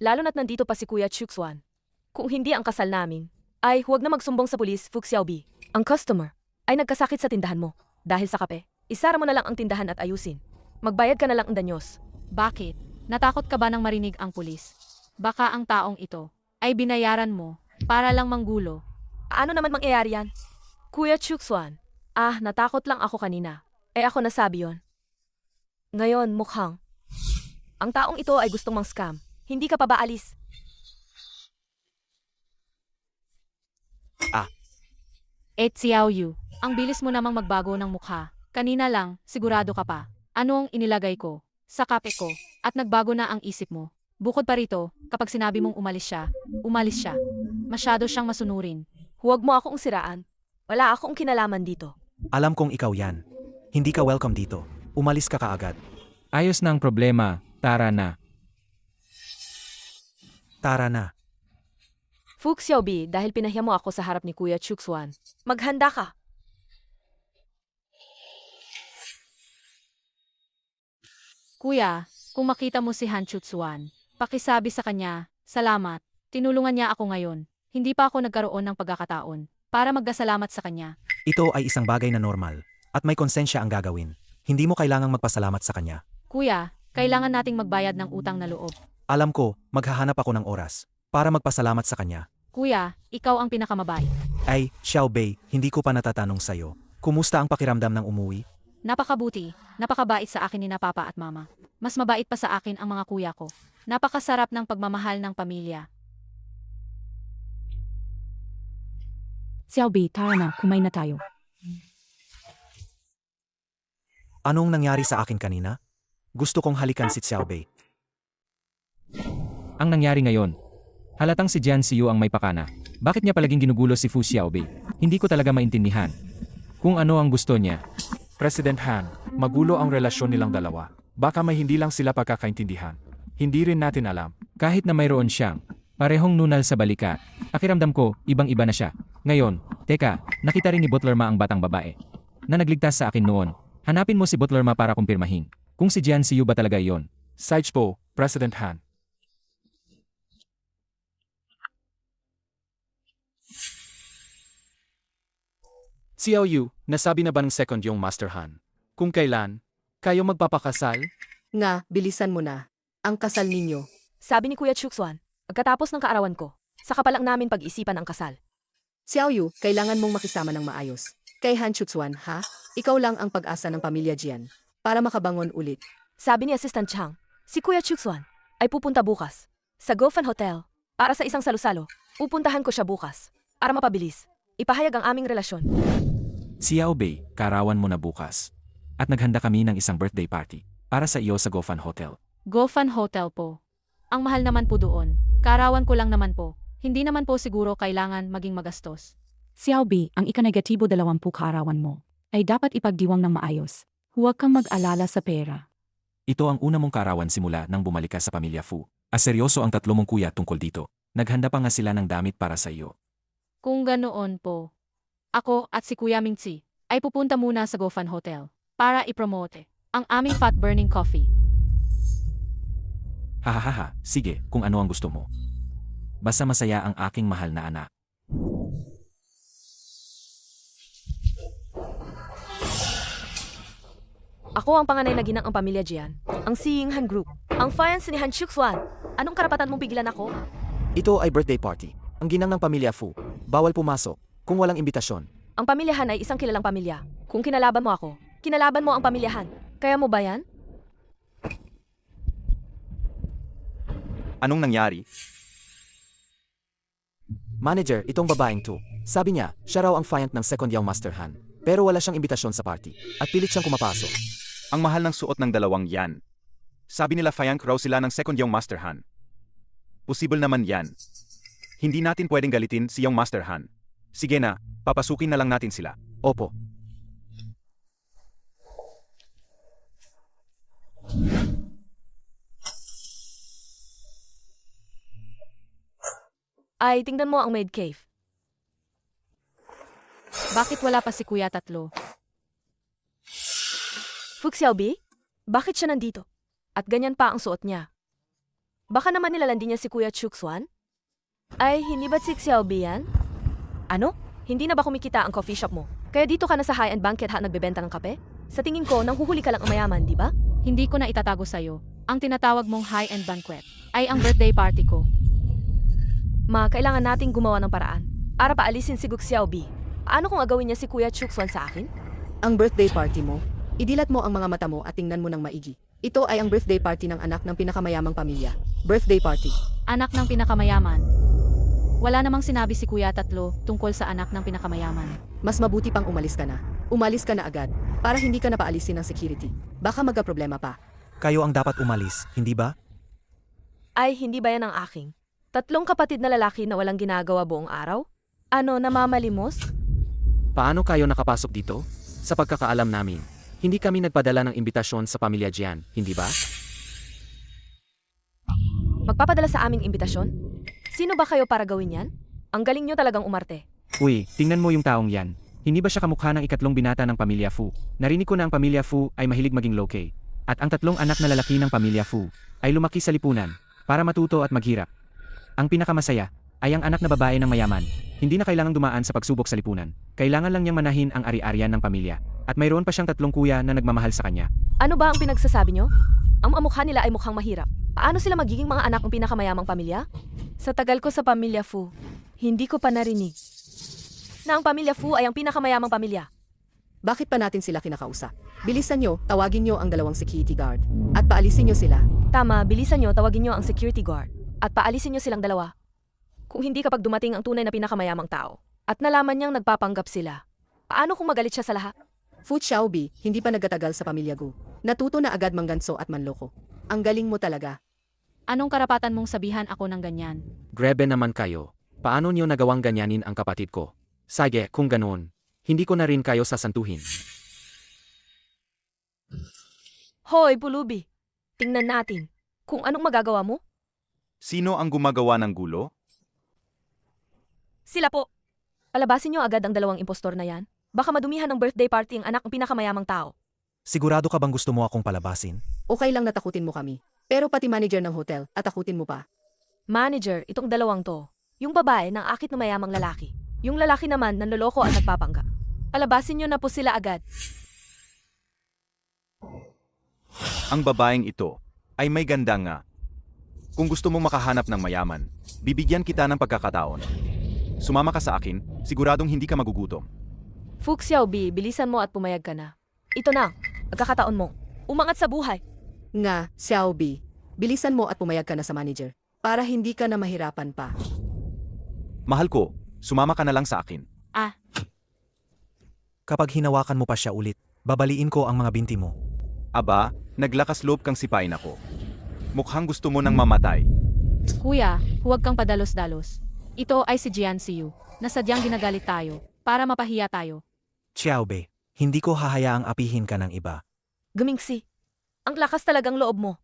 Lalo na't nandito pa si Kuya Chuxuan. Kung hindi ang kasal namin, ay huwag na magsumbong sa pulis, Fu Xiaobi. Ang customer ay nagkasakit sa tindahan mo. Dahil sa kape, isara mo na lang ang tindahan at ayusin. Magbayad ka na lang ang danyos. Bakit? Natakot ka ba nang marinig ang pulis? Baka ang taong ito ay binayaran mo para lang manggulo. Ano naman mangyayari yan? Kuya Chukswan, natakot lang ako kanina. Ako nasabi yon. Ngayon, mukhang. Ang taong ito ay gustong mang-scam. Hindi ka pa ba alis? Xiao Yu, ang bilis mo namang magbago ng mukha. Kanina lang, sigurado ka pa. Ano ang inilagay ko sa kape ko at nagbago na ang isip mo. Bukod pa rito, kapag sinabi mong umalis siya. Masyado siyang masunurin. Huwag mo akong siraan. Wala akong kinalaman dito. Alam kong ikaw yan. Hindi ka welcome dito. Umalis ka kaagad. Ayos na ang problema, tara na. Tara na. Fu Xiaobi, dahil pinahiya mo ako sa harap ni Kuya Chukswan, maghanda ka. Kuya, kung makita mo si Han Chutsuan, pakisabi sa kanya, salamat, tinulungan niya ako ngayon. Hindi pa ako nagkaroon ng pagkakataon para magdasalamat sa kanya. Ito ay isang bagay na normal. At may konsensya ang gagawin. Hindi mo kailangang magpasalamat sa kanya. Kuya, kailangan nating magbayad ng utang na loob. Alam ko, maghahanap ako ng oras para magpasalamat sa kanya. Kuya, ikaw ang pinakamabait. Ay, Xiao Bei, hindi ko pa natatanong sa'yo. Kumusta ang pakiramdam ng umuwi? Napakabuti, napakabait sa akin ni na papa at mama. Mas mabait pa sa akin ang mga kuya ko. Napakasarap ng pagmamahal ng pamilya. Xiao Bei, tara na, kumain na tayo. Anong nangyari sa akin kanina? Gusto kong halikan si Xiao Bei. Ang nangyari ngayon, halatang si Jian Xiu ang may pakana. Bakit niya palaging ginugulo si Fu Xiaobei? Hindi ko talaga maintindihan. Kung ano ang gusto niya. President Han, magulo ang relasyon nilang dalawa. Baka may hindi lang sila pagkakaintindihan. Hindi rin natin alam. Kahit na mayroon siyang parehong nunal sa balikat, pakiramdam ko, ibang-iba na siya. Ngayon, teka, nakita rin ni Butler Ma ang batang babae na nagligtas sa akin noon. Hanapin mo si Butler Ma para kumpirmahin kung si Jian Xiu ba talaga iyon. Sage po, President Han. Xiao Yu, nasabi na ba ng second yung Master Han? Kung kailan, kayo magpapakasal? Nga, bilisan mo na. Ang kasal ninyo. Sabi ni Kuya Chukswan, pagkatapos ng kaarawan ko, saka pa lang namin pag-isipan ang kasal. Xiao Yu, kailangan mong makisama ng maayos. Kay Han Chutsuan, ha? Ikaw lang ang pag-asa ng pamilya Jian. Para makabangon ulit. Sabi ni Assistant Chang, si Kuya Chukswan ay pupunta bukas sa Gofan Hotel para sa isang salusalo. Pupuntahan ko siya bukas para mapabilis. Ipahayag ang aming relasyon. Xiao Bei, karawan mo na bukas. At naghanda kami ng isang birthday party para sa iyo sa Gofan Hotel. Gofan Hotel po. Ang mahal naman po doon. Karawan ko lang naman po. Hindi naman po siguro kailangan maging magastos. Xiao Bei, ang ika-negatibo 20 kaarawan mo ay dapat ipagdiwang ng maayos. Huwag kang mag-alala sa pera. Ito ang una mong karawan simula nang bumalik ka sa pamilya Fu. Seryoso ang tatlo mong kuya tungkol dito. Naghanda pa nga sila ng damit para sa iyo. Kung ganoon po, ako at si Kuya Mingzi ay pupunta muna sa Gofan Hotel para ipromote ang aming fat-burning coffee. Hahaha, sige, kung ano ang gusto mo. Basta masaya ang aking mahal na anak. Ako ang panganay na ginang ang pamilya Jian, ang Seeing Han Group, ang fans ni Han Chukswan. Anong karapatan mong pigilan ako? Ito ay birthday party. Ang ginang ng pamilya Fu. Bawal pumasok kung walang imbitasyon. Ang pamilya Han ay isang kilalang pamilya. Kung kinalaban mo ako, kinalaban mo ang pamilya Han. Kaya mo ba yan? Anong nangyari? Manager, itong babaeng to. Sabi niya, siya raw ang client ng second young Master Han. Pero wala siyang imbitasyon sa party. At pilit siyang kumapasok. Ang mahal ng suot ng dalawang yan. Sabi nila Fayank raw sila ng second young Master Han. Posible naman yan. Hindi natin pwedeng galitin si young Master Han. Sige na, papasukin na lang natin sila. Opo. Ay, tingnan mo ang maid cave. Bakit wala pa si Kuya Tatlo? Fu Xiaobi? Bakit siya nandito? At ganyan pa ang suot niya. Baka naman nilalandi niya si Kuya Chukswan? Ay, hindi ba't si Xiaobi yan? Ano? Hindi na ba kumikita ang coffee shop mo? Kaya dito ka na sa high-end banquet ha nagbebenta ng kape? Sa tingin ko, nanghuhuli ka lang ang mayaman, di ba? Hindi ko na itatago sa'yo. Ang tinatawag mong high-end banquet ay ang birthday party ko. Kailangan nating gumawa ng paraan para paalisin si Gu Xiaobi. Paano kung agawin niya si Kuya Chuxuan sa akin? Ang birthday party mo, idilat mo ang mga mata mo at tingnan mo ng maigi. Ito ay ang birthday party ng anak ng pinakamayamang pamilya. Birthday party. Anak ng pinakamayaman. Wala namang sinabi si Kuya Tatlo tungkol sa anak ng pinakamayaman. Mas mabuti pang umalis ka na. Umalis ka na agad para hindi ka napaalisin ng security. Baka magka-problema pa. Kayo ang dapat umalis, hindi ba? Ay, hindi ba yan ang aking? 3 kapatid na lalaki na walang ginagawa buong araw? Ano, namamalimos? Paano kayo nakapasok dito? Sa pagkakaalam namin, hindi kami nagpadala ng imbitasyon sa pamilya Jian, hindi ba? Magpapadala sa aming imbitasyon? Sino ba kayo para gawin yan? Ang galing nyo talagang umarte. Uy, tingnan mo yung taong yan. Hindi ba siya kamukha ng ikatlong binata ng pamilya Fu? Narinig ko na ang pamilya Fu ay mahilig maging low-key. At ang 3 anak na lalaki ng pamilya Fu ay lumaki sa lipunan para matuto at maghirap. Ang pinakamasaya ay ang anak na babae ng mayaman. Hindi na kailangang dumaan sa pagsubok sa lipunan. Kailangan lang niyang manahin ang ari-arian ng pamilya. At mayroon pa siyang 3 kuya na nagmamahal sa kanya. Ano ba ang pinagsasabi nyo? Ang mga mukha nila ay mukhang mahirap. Paano sila magiging mga anak ng pinakamayamang pamilya? Sa tagal ko sa pamilya Fu, hindi ko pa narinig na ang pamilya Fu ay ang pinakamayamang pamilya. Bakit pa natin sila kinakausap? Bilisan nyo, tawagin nyo ang 2 security guard. At paalisin nyo sila. Tama, bilisan nyo, tawagin nyo ang security guard. At paalisin nyo silang 2. Kung hindi kapag dumating ang tunay na pinakamayamang tao. At nalaman niyang nagpapanggap sila. Paano kung magalit siya sa lahat? Fu Xiaobi, hindi pa nagtatagal sa pamilya Gu. Natuto na agad mangganso at manloko. Ang galing mo talaga. Anong karapatan mong sabihan ako ng ganyan? Grebe naman kayo. Paano niyo nagawang ganyanin ang kapatid ko? Sige, kung ganoon, hindi ko na rin kayo sasantuhin. Hoy, Pulubi. Tingnan natin kung anong magagawa mo. Sino ang gumagawa ng gulo? Sila po. Palabasin nyo agad ang 2 impostor na yan. Baka madumihan ng birthday party ang anak ng pinakamayamang tao. Sigurado ka bang gusto mo akong palabasin? Okay lang natakutin mo kami. Pero pati manager ng hotel, atakutin mo pa. Manager, itong 2 to. Yung babae ng akit na mayamang lalaki. Yung lalaki naman nanloloko at nagpapanggap. Palabasin nyo na po sila agad. Ang babaeng ito ay may ganda nga. Kung gusto mong makahanap ng mayaman, bibigyan kita ng pagkakataon. Sumama ka sa akin, siguradong hindi ka magugutom. Fu Xiaobi, bilisan mo at pumayag ka na. Ito na, pagkakataon mo. Umangat sa buhay. Nga, Xiaobi, bilisan mo at pumayag ka na sa manager. Para hindi ka na mahirapan pa. Mahal ko, sumama ka na lang sa akin. Kapag hinawakan mo pa siya ulit, babaliin ko ang mga binti mo. Aba, naglakas loob kang sipain ako. Mukhang gusto mo nang mamatay. Kuya, huwag kang padalos-dalos. Ito ay si Jian Siyu, na sadyang ginagalit tayo, para mapahiya tayo. Xiaobe, hindi ko hahayaang apihin ka ng iba. Gumingsi. Ang lakas talagang loob mo.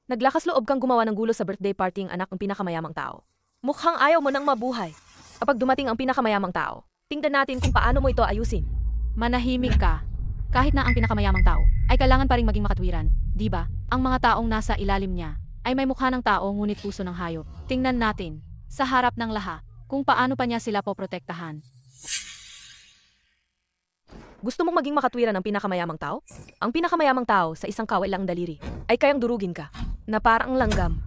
Naglakas loob kang gumawa ng gulo sa birthday party ng anak ng pinakamayamang tao. Mukhang ayaw mo nang mabuhay. Kapag dumating ang pinakamayamang tao, tingnan natin kung paano mo ito ayusin. Manahimik ka. Kahit na ang pinakamayamang tao, ay kailangan pa ring maging makatwiran, di ba? Ang mga taong nasa ilalim niya, ay may mukha ng tao ngunit puso ng hayop. Tingnan natin, sa harap ng lahat, kung paano pa niya sila poprotektahan. Gusto mong maging makatwiran ng pinakamayamang tao? Ang pinakamayamang tao sa isang kaway lang daliri ay kayang durugin ka, na parang langgam.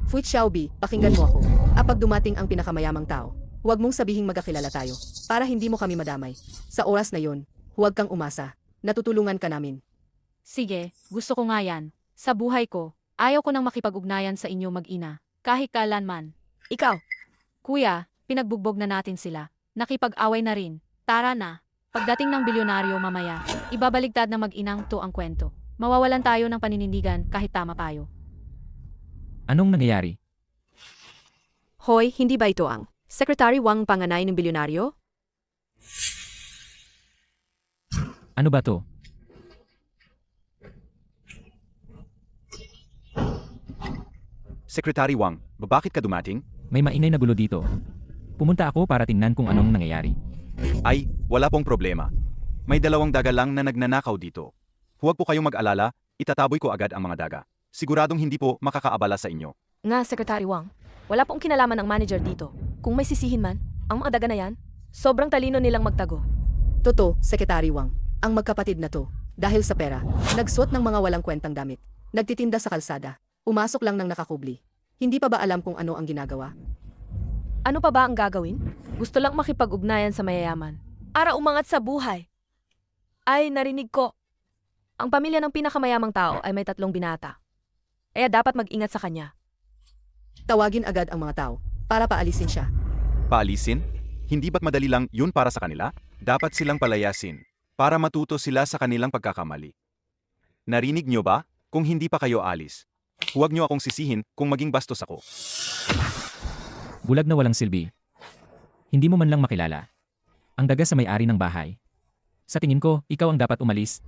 Fu Xiaobi, pakinggan mo ako. Kapag dumating ang pinakamayamang tao, huwag mong sabihing magkakilala tayo, para hindi mo kami madamay. Sa oras na yon, huwag kang umasa. Natutulungan ka namin. Sige, gusto ko nga yan. Sa buhay ko, ayaw ko nang makipag-ugnayan sa inyo mag-ina, kahit kailanman. Ikaw, Kuya, pinagbugbog na natin sila. Nakipag-away na rin. Tara na. Pagdating ng bilyonaryo mamaya, ibabaligtad na mag-inang to ang kwento. Mawawalan tayo ng paninindigan kahit tama tayo. Anong nangyayari? Hoy, hindi ba ito ang Secretary Wang panganay ng bilyonaryo? Ano ba to? Secretary Wang, bakit ka dumating? May maingay na gulo dito. Pumunta ako para tingnan kung anong nangyayari. Ay, wala pong problema. May 2 daga lang na nagnanakaw dito. Huwag po kayong mag-alala, itataboy ko agad ang mga daga. Siguradong hindi po makakaabala sa inyo. Nga, Secretary Wang, wala pong kinalaman ng manager dito. Kung may sisihin man, ang mga daga na yan, sobrang talino nilang magtago. Toto, Secretary Wang, ang magkapatid na to, dahil sa pera, nagsuot ng mga walang kwentang damit. Nagtitinda sa kalsada. Umasok lang ng nakakubli. Hindi pa ba alam kung ano ang ginagawa? Ano pa ba ang gagawin? Gusto lang makipag-ugnayan sa mayayaman. Para umangat sa buhay. Ay, narinig ko. Ang pamilya ng pinakamayamang tao ay may 3 binata. Kaya dapat mag-ingat sa kanya. Tawagin agad ang mga tao para paalisin siya. Paalisin? Hindi ba't madali lang yun para sa kanila? Dapat silang palayasin para matuto sila sa kanilang pagkakamali. Narinig nyo ba? Kung hindi pa kayo alis, huwag nyo akong sisihin kung maging bastos ako. Bulag na walang silbi. Hindi mo man lang makilala. Ang daga sa may-ari ng bahay. Sa tingin ko, ikaw ang dapat umalis.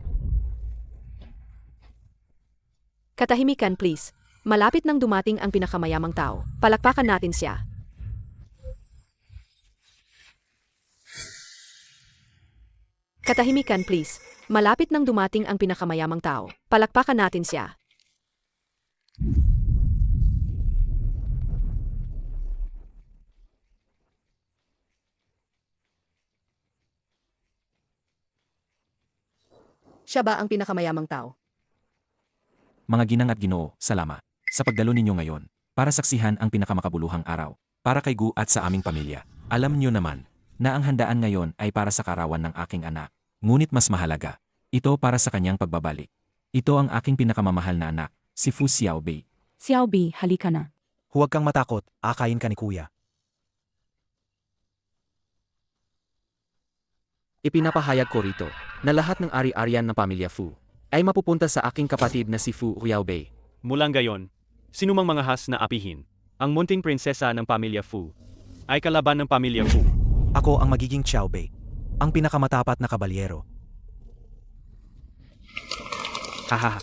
Katahimikan, please. Malapit nang dumating ang pinakamayamang tao. Palakpakan natin siya. Katahimikan, please. Malapit nang dumating ang pinakamayamang tao. Palakpakan natin siya. Siya ba ang pinakamayamang tao? Mga ginang at ginoo, salamat sa pagdalo ninyo ngayon para saksihan ang pinakamakabuluhang araw para kay Gu at sa aming pamilya. Alam niyo naman na ang handaan ngayon ay para sa karawan ng aking anak. Ngunit mas mahalaga, ito para sa kanyang pagbabalik. Ito ang aking pinakamamahal na anak, si Fu Xiaobei. Xiaobi, halika na. Huwag kang matakot, akayin ka ni kuya. Ipinapahayag ko rito na lahat ng ari-arian ng pamilya Fu ay mapupunta sa aking kapatid na si Fu Xiaobei. Mulang gayon, sinumang mga has na apihin, ang munting prinsesa ng pamilya Fu ay kalaban ng pamilya Fu. Ako ang magiging Xiaobei, ang pinakamatapat na kabalyero. Hahaha.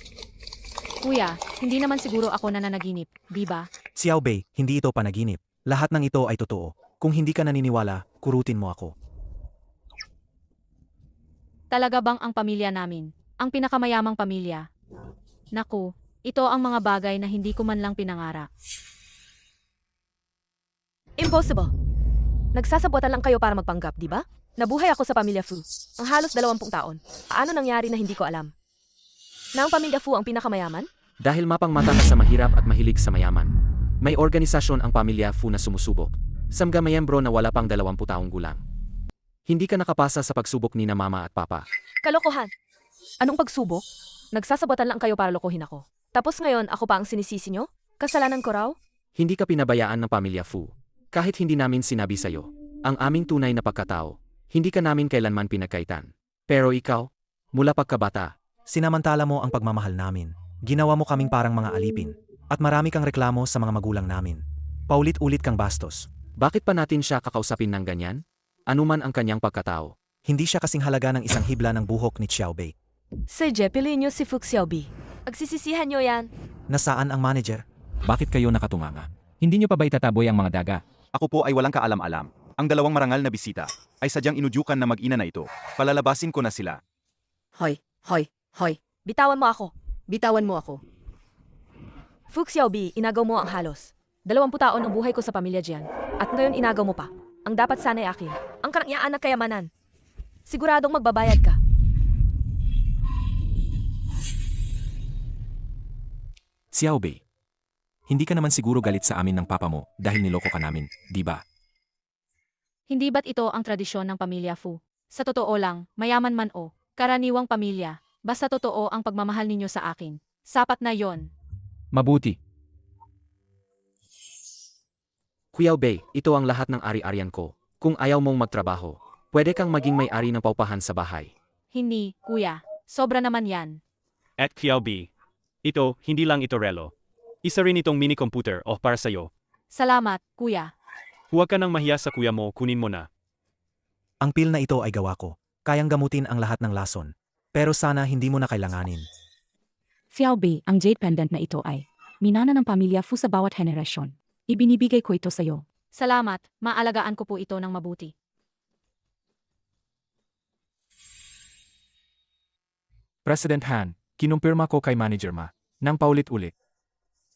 Kuya, hindi naman siguro ako nananaginip, di ba? Xiaobei, hindi ito panaginip. Lahat ng ito ay totoo. Kung hindi ka naniniwala, kurutin mo ako. Talaga bang ang pamilya namin, ang pinakamayamang pamilya? Naku, ito ang mga bagay na hindi ko man lang pinangarap. Impossible. Nagsasabuatan lang kayo para magpanggap, di ba? Nabuhay ako sa pamilya Fu. Ang halos 20 taon. Paano nangyari na hindi ko alam? Na ang pamilya Fu ang pinakamayaman? Dahil mapangmata ka sa mahirap at mahilig sa mayaman. May organisasyon ang pamilya Fu na sumusubok. Samga mayembro na wala pang 20 taong gulang. Hindi ka nakapasa sa pagsubok ni na mama at papa. Kalokohan. Anong pagsubok? Nagsasabuatan lang kayo para lokohin ako. Tapos ngayon, ako pa ang sinisisi nyo? Kasalanan ko raw? Hindi ka pinabayaan ng pamilya Fu. Kahit hindi namin sinabi sa'yo, ang aming tunay na pagkatao, hindi ka namin kailanman pinagkaitan. Pero ikaw, mula pagkabata, Sinamantala mo ang pagmamahal namin. Ginawa mo kaming parang mga alipin. At marami kang reklamo sa mga magulang namin. Paulit-ulit kang bastos. bakit pa natin siya kakausapin ng ganyan? Anuman ang kanyang pagkatao. Hindi siya kasing halaga ng isang hibla ng buhok ni Xiaobei. Sir Je, piliin nyo si Fu Xiaobi. Pagsisisihan nyo yan. Nasaan ang manager? Bakit kayo nakatunganga? Hindi nyo pa ba itataboy ang mga daga? Ako po ay walang kaalam-alam. Ang 2 marangal na bisita ay sadyang inudyukan na mag-ina na ito. Palalabasin ko na sila. Hoy, hoy, hoy. Bitawan mo ako. Bitawan mo ako. Fu Xiaobi, inagaw mo ang halos. 20 taon ang buhay ko sa pamilya Jian. At ngayon inagaw mo pa. Ang dapat sana'y akin. Ang karangyaan na kayamanan. Siguradong magbabayad ka. Xiaobei, hindi ka naman siguro galit sa amin ng papa mo dahil niloko ka namin, di ba? Hindi ba't ito ang tradisyon ng pamilya Fu? Sa totoo lang, mayaman man o karaniwang pamilya, basta totoo ang pagmamahal ninyo sa akin. Sapat na yon. Mabuti. Xiaobei, ito ang lahat ng ari-arian ko. Kung ayaw mong magtrabaho, pwede kang maging may-ari ng paupahan sa bahay. Hindi, kuya. Sobra naman yan. At Xiaobi, ito, hindi lang ito relo. Isa rin itong mini-computer o para sa'yo. Salamat, kuya. Huwag ka nang mahiya sa kuya mo, kunin mo na. Ang pil na ito ay gawa ko. Kayang gamutin ang lahat ng lason. Pero sana hindi mo na kailanganin. Xiaobi, ang jade pendant na ito ay minana ng pamilya Fu sa bawat henerasyon. Ibinibigay ko ito sa'yo. Salamat, maalagaan ko po ito ng mabuti. President Han, kinumpirma ko kay Manager Ma, nang paulit-ulit.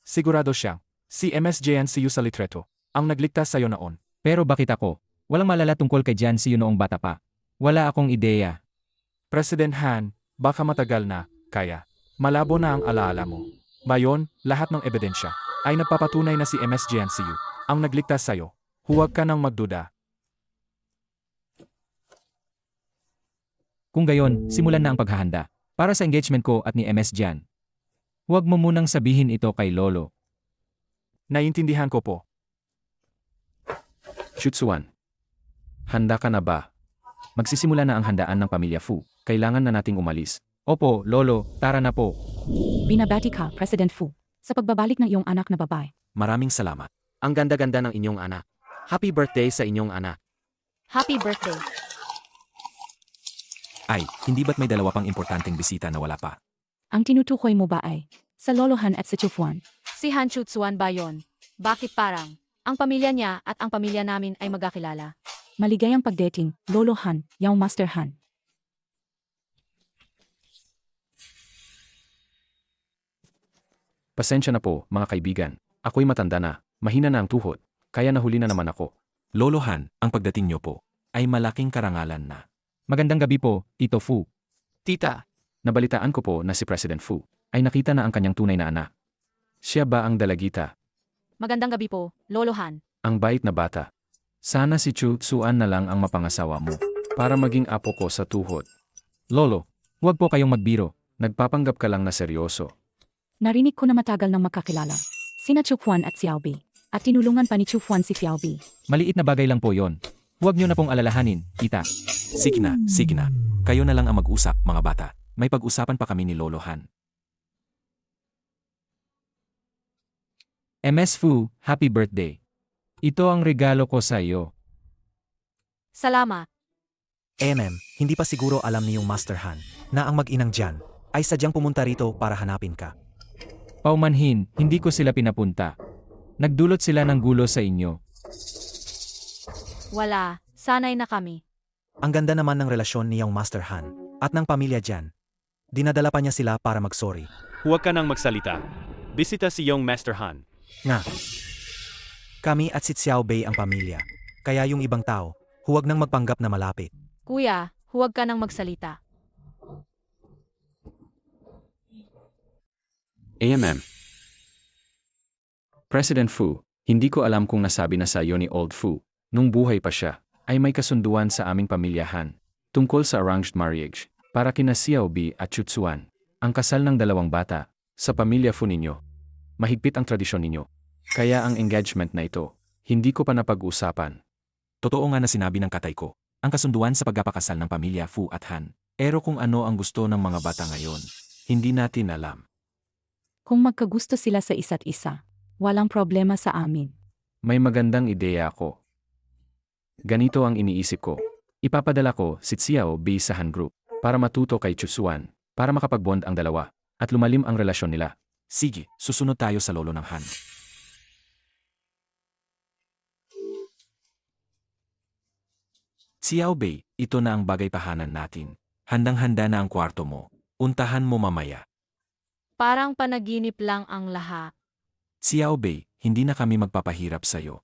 Sigurado siyang, si MSJN Siu sa litreto, ang nagligtas sa'yo noon. Pero bakit ako? Walang malala tungkol kay Jian Siyo noong bata pa. Wala akong ideya. President Han, baka matagal na, kaya malabo na ang alaala mo. Ngayon, lahat ng ebidensya ay nagpapatunay na si MSJN Siu ang nagligtas sa'yo. Huwag ka nang magduda. Kung gayon, simulan na ang paghahanda. Para sa engagement ko at ni MS Jan. Huwag mo munang sabihin ito kay Lolo. Naiintindihan ko po. Chutsuan. Handa ka na ba? Magsisimula na ang handaan ng pamilya Fu. Kailangan na nating umalis. Opo, Lolo, tara na po. Binabati ka, President Fu, sa pagbabalik ng iyong anak na babae. Maraming salamat. Ang ganda-ganda ng inyong anak. Happy birthday sa inyong anak. Happy birthday. Ay, hindi ba't may dalawa pang importanteng bisita na wala pa? Ang tinutukoy mo ba ay sa Lolo Han at sa Chufuan? Si Han Chutsuan ba yon? Bakit parang ang pamilya niya at ang pamilya namin ay magkakilala? Maligayang pagdating, Lolo Han, Yaw Master Han. Pasensya na po, mga kaibigan. Ako'y matanda na, mahina na ang tuhod, kaya nahuli na naman ako. Lolo Han, ang pagdating niyo po ay malaking karangalan na. Magandang gabi po, Tito Fu. Tita, Nabalitaan ko po na si President Fu ay nakita na ang kanyang tunay na anak. Siya ba ang dalagita? Magandang gabi po, Lolo Han. Ang bait na bata. Sana si Chu Tsuan na lang ang mapangasawa mo para maging apo ko sa tuhod. Lolo, huwag po kayong magbiro. Nagpapanggap ka lang na seryoso. Narinig ko na matagal nang magkakilala. Sina Chufuan at Xiaobi. At tinulungan pa ni Chufuan si Xiaobi. Maliit na bagay lang po yon. Huwag niyo na pong alalahanin, tita. Sige na, sige na. Kayo na lang ang mag-usap, mga bata. May pag-usapan pa kami ni Lolo Han. MS Fu, happy birthday. Ito ang regalo ko sa iyo. Salamat. Hindi pa siguro alam ni yung Master Han na ang mag-inang Jan ay sadyang pumunta rito para hanapin ka. Paumanhin, hindi ko sila pinapunta. Nagdulot sila ng gulo sa inyo. Wala, sanay na kami. Ang ganda naman ng relasyon ni yung Master Han at ng pamilya Jan. Dinadala pa niya sila para mag-sorry. Huwag ka nang magsalita. Bisita si Young Master Han. Nga. Kami at si Xiao Bei ang pamilya. Kaya yung ibang tao, huwag nang magpanggap na malapit. Kuya, huwag ka nang magsalita. President Fu, hindi ko alam kung nasabi na sa iyo ni Old Fu, nung buhay pa siya, ay may kasunduan sa aming pamilyahan tungkol sa arranged marriage para kina Xiaobi at Chutsuan. Ang kasal ng dalawang bata sa pamilya Fu ninyo. Mahigpit ang tradisyon ninyo. Kaya ang engagement na ito, hindi ko pa napag-usapan. Totoo nga na sinabi ng katay ko, ang kasunduan sa pagpapakasal ng pamilya Fu at Han. Pero kung ano ang gusto ng mga bata ngayon, hindi natin alam. Kung magkagusto sila sa isa't isa, walang problema sa amin. May magandang ideya ako. Ganito ang iniisip ko. Ipapadala ko si Xiao Bi sa Han Group para matuto kay Chutsuan para makapagbond ang dalawa at lumalim ang relasyon nila. Sige, susunod tayo sa lolo ng Han. Xiao Bei, ito na ang bagay pahanan natin. Handang-handa na ang kwarto mo. Untahan mo mamaya. Parang panaginip lang ang lahat. Xiao Bei, hindi na kami magpapahirap sa'yo.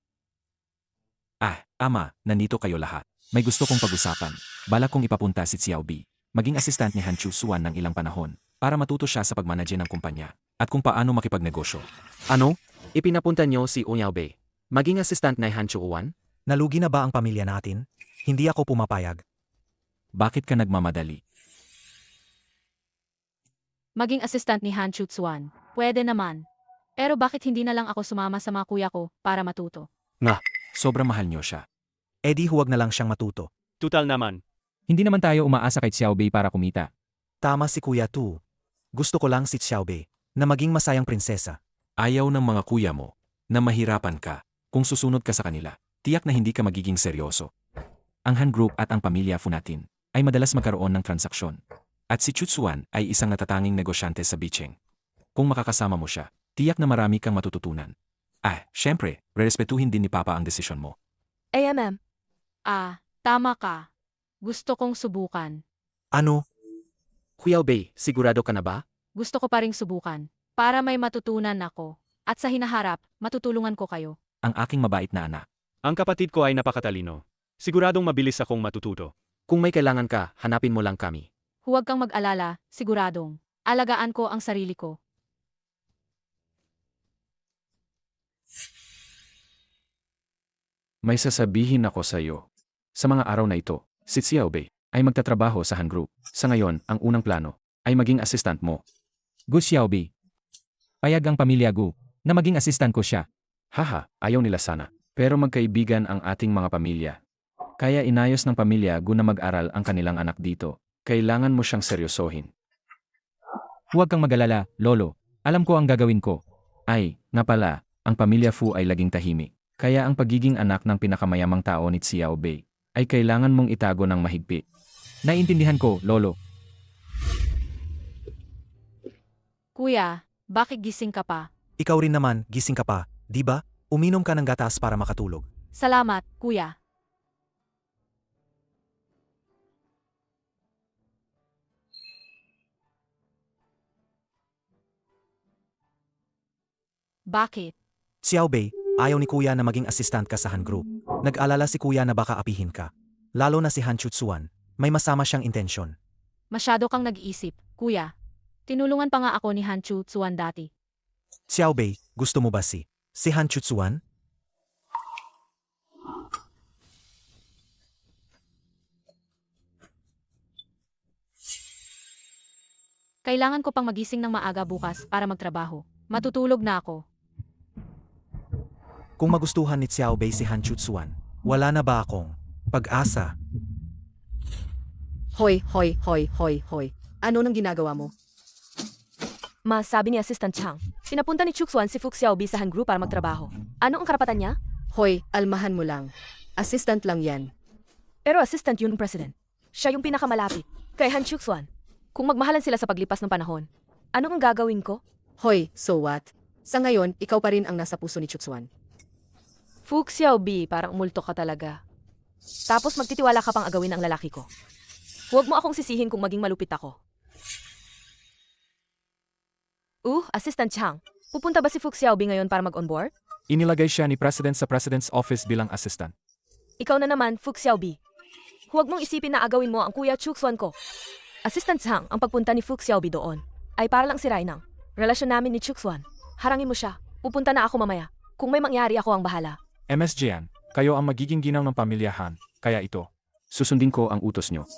Ama, nandito kayo lahat. May gusto kong pag-usapan. Balak kong ipapunta si Xiao Bi, maging assistant ni Han Chutsuan ng ilang panahon, para matuto siya sa pagmanage ng kumpanya, at kung paano makipagnegosyo. Ano? Ipinapunta niyo si Unyaw Bei, maging assistant ni Han Chuan? Nalugi na ba ang pamilya natin? Hindi ako pumapayag. Bakit ka nagmamadali? Maging assistant ni Han Chutsuan. Pwede naman. Pero bakit hindi na lang ako sumama sa mga kuya ko para matuto? Sobrang mahal niyo siya. Eddie huwag na lang siyang matuto. Tutal naman. Hindi naman tayo umaasa kay Xiao Bei para kumita. Tama si Kuya Tu. Gusto ko lang si Xiao Bei na maging masayang prinsesa. Ayaw ng mga kuya mo na mahirapan ka kung susunod ka sa kanila. Tiyak na hindi ka magiging seryoso. Ang Han Group at ang pamilya Fu natin ay madalas magkaroon ng transaksyon. At si Chutsuan ay isang natatanging negosyante sa Bicheng. Kung makakasama mo siya, tiyak na marami kang matututunan. Syempre, rerespetuhin din ni Papa ang desisyon mo. Tama ka. Gusto kong subukan. Ano? Xiao Bei, sigurado ka na ba? Gusto ko pa ring subukan. Para may matutunan ako. At sa hinaharap, matutulungan ko kayo. Ang aking mabait na anak. Ang kapatid ko ay napakatalino. Siguradong mabilis akong matututo. Kung may kailangan ka, hanapin mo lang kami. Huwag kang mag-alala, siguradong. Alagaan ko ang sarili ko. May sasabihin ako sa iyo. Sa mga araw na ito, si Xiaobei ay magtatrabaho sa Han Group. Sa ngayon, ang unang plano ay maging assistant mo. Gu Xiaobi. Payag ang pamilya Gu na maging assistant ko siya. Haha, ayaw nila sana. Pero magkaibigan ang ating mga pamilya. Kaya inayos ng pamilya Gu na mag-aral ang kanilang anak dito. Kailangan mo siyang seryosohin. Huwag kang mag-alala, Lolo. Alam ko ang gagawin ko. Ay, nga pala, ang pamilya Fu ay laging tahimik. Kaya ang pagiging anak ng pinakamayamang tao ni Xiaobei ay kailangan mong itago ng mahigpit. Naiintindihan ko, Lolo. Kuya, bakit gising ka pa? Ikaw rin naman, gising ka pa, di ba? Uminom ka ng gatas para makatulog. Salamat, kuya. Bakit? Xiaobei, ayaw ni kuya na maging assistant ka sa Han Group. Nag-alala si kuya na baka apihin ka. Lalo na si Han Chutsuan, may masama siyang intensyon. Masyado kang nag-iisip, kuya. Tinulungan pa nga ako ni Hanchu Tsuan dati. Xiaobei, gusto mo ba si Han Chutsuan? Kailangan ko pang magising ng maaga bukas para magtrabaho. Matutulog na ako. Kung magustuhan ni Xiaobei si Han Chutsuan, wala na ba akong pag-asa? Hoy, hoy, hoy, hoy, hoy. Ano nang ginagawa mo? Ma, sabi ni Assistant Chang, pinapunta ni Chuksuan si Fu Xiaobi sa Han Group para magtrabaho. Ano ang karapatan niya? Hoy, almahan mo lang. Assistant lang yan. Pero assistant yun ng president. Siya yung pinakamalapit kay Han Chuksuan. Kung magmahalan sila sa paglipas ng panahon, ano ang gagawin ko? Hoy, so what? Sa ngayon, ikaw pa rin ang nasa puso ni Chuksuan. Fu Xiaobi, parang multo ka talaga. Tapos magtitiwala ka pang agawin ang lalaki ko. Huwag mo akong sisihin kung maging malupit ako. Assistant Chang, pupunta ba si Fu Xiaobi ngayon para mag-onboard? Inilagay siya ni President sa President's Office bilang assistant. Ikaw na naman, Fu Xiaobi. Huwag mong isipin na agawin mo ang kuya Chuksuan ko. Assistant Chang, ang pagpunta ni Fu Xiaobi doon ay para lang sirain ang relasyon namin ni Chuksuan. Harangin mo siya. Pupunta na ako mamaya. Kung may mangyari, ako ang bahala. MS Jian, kayo ang magiging ginaw ng pamilya Han, kaya ito. Susundin ko ang utos nyo.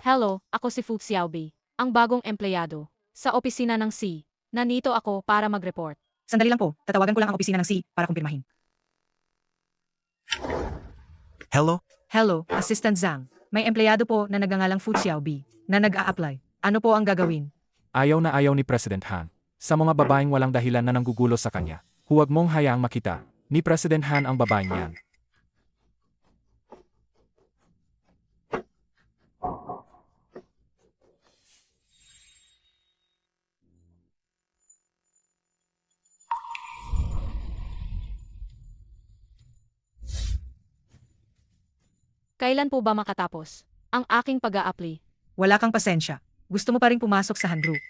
Hello, ako si Fu Xiaobi, ang bagong empleyado. Sa opisina ng C. Nandito ako para mag-report. Sandali lang po, tatawagan ko lang ang opisina ng C para kumpirmahin. Hello? Hello, Assistant Zhang. May empleyado po na nagangalang Fu Xiaobi na nag-a-apply. Ano po ang gagawin? Ayaw na ayaw ni President Han. Sa mga babaeng walang dahilan na nanggugulo sa kanya, huwag mong hayaang makita ni President Han ang babaeng yan. Kailan po ba makatapos ang aking pag-a-apply? Wala kang pasensya. Gusto mo pa rin pumasok sa Han Group.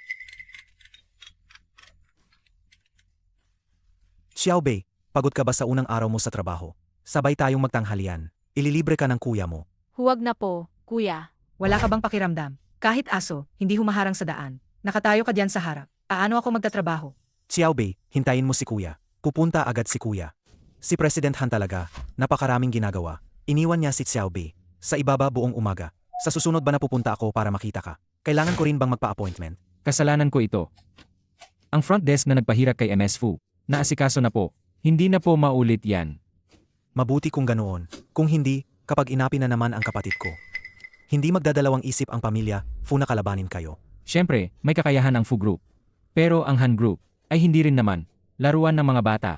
Xiaobei, pagod ka ba sa unang araw mo sa trabaho? Sabay tayong magtanghalian. Ililibre ka ng kuya mo. Huwag na po, kuya. Wala ka bang pakiramdam? Kahit aso, hindi humaharang sa daan. Nakatayo ka diyan sa harap. Paano ako magtatrabaho? Xiaobei, hintayin mo si kuya. Pupunta agad si kuya. Si President Han talaga, napakaraming ginagawa. Iniwan niya si Xiaobei sa ibaba buong umaga. Sa susunod ba na pupunta ako para makita ka? Kailangan ko rin bang magpa-appointment? Kasalanan ko ito. Ang front desk na nagpahirap kay MS Fu, naasikaso na po. Hindi na po maulit yan. Mabuti kung ganoon. Kung hindi, kapag inapi na naman ang kapatid ko. Hindi magdadalawang isip ang pamilya, Fu na kalabanin kayo. Siyempre, may kakayahan ang Fu Group. Pero ang Han Group ay hindi rin naman. Laruan ng mga bata.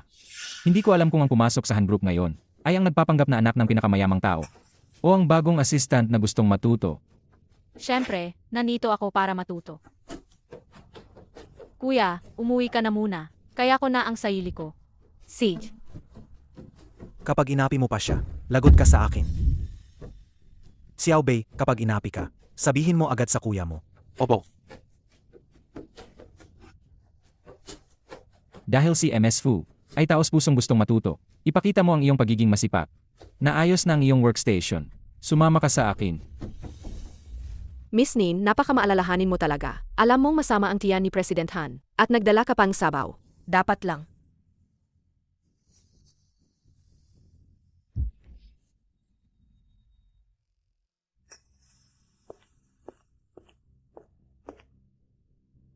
Hindi ko alam kung ang pumasok sa Han Group ngayon ay ang nagpapanggap na anak ng pinakamayamang tao. O ang bagong assistant na gustong matuto. Siyempre, nandito ako para matuto. Kuya, umuwi ka na muna. Kaya ko na ang sarili ko. Siege. Kapag inapi mo pa siya, lagot ka sa akin. Xiaobei, kapag inapi ka, sabihin mo agad sa kuya mo. Opo. Dahil si MS Fu ay taos-pusong gustong matuto, ipakita mo ang iyong pagiging masipag. Naayos na ang iyong workstation. Sumama ka sa akin. Miss Nin, napakamaalalahanin mo talaga. Alam mong masama ang tiyan ni President Han. At nagdala ka pang sabaw. Dapat lang.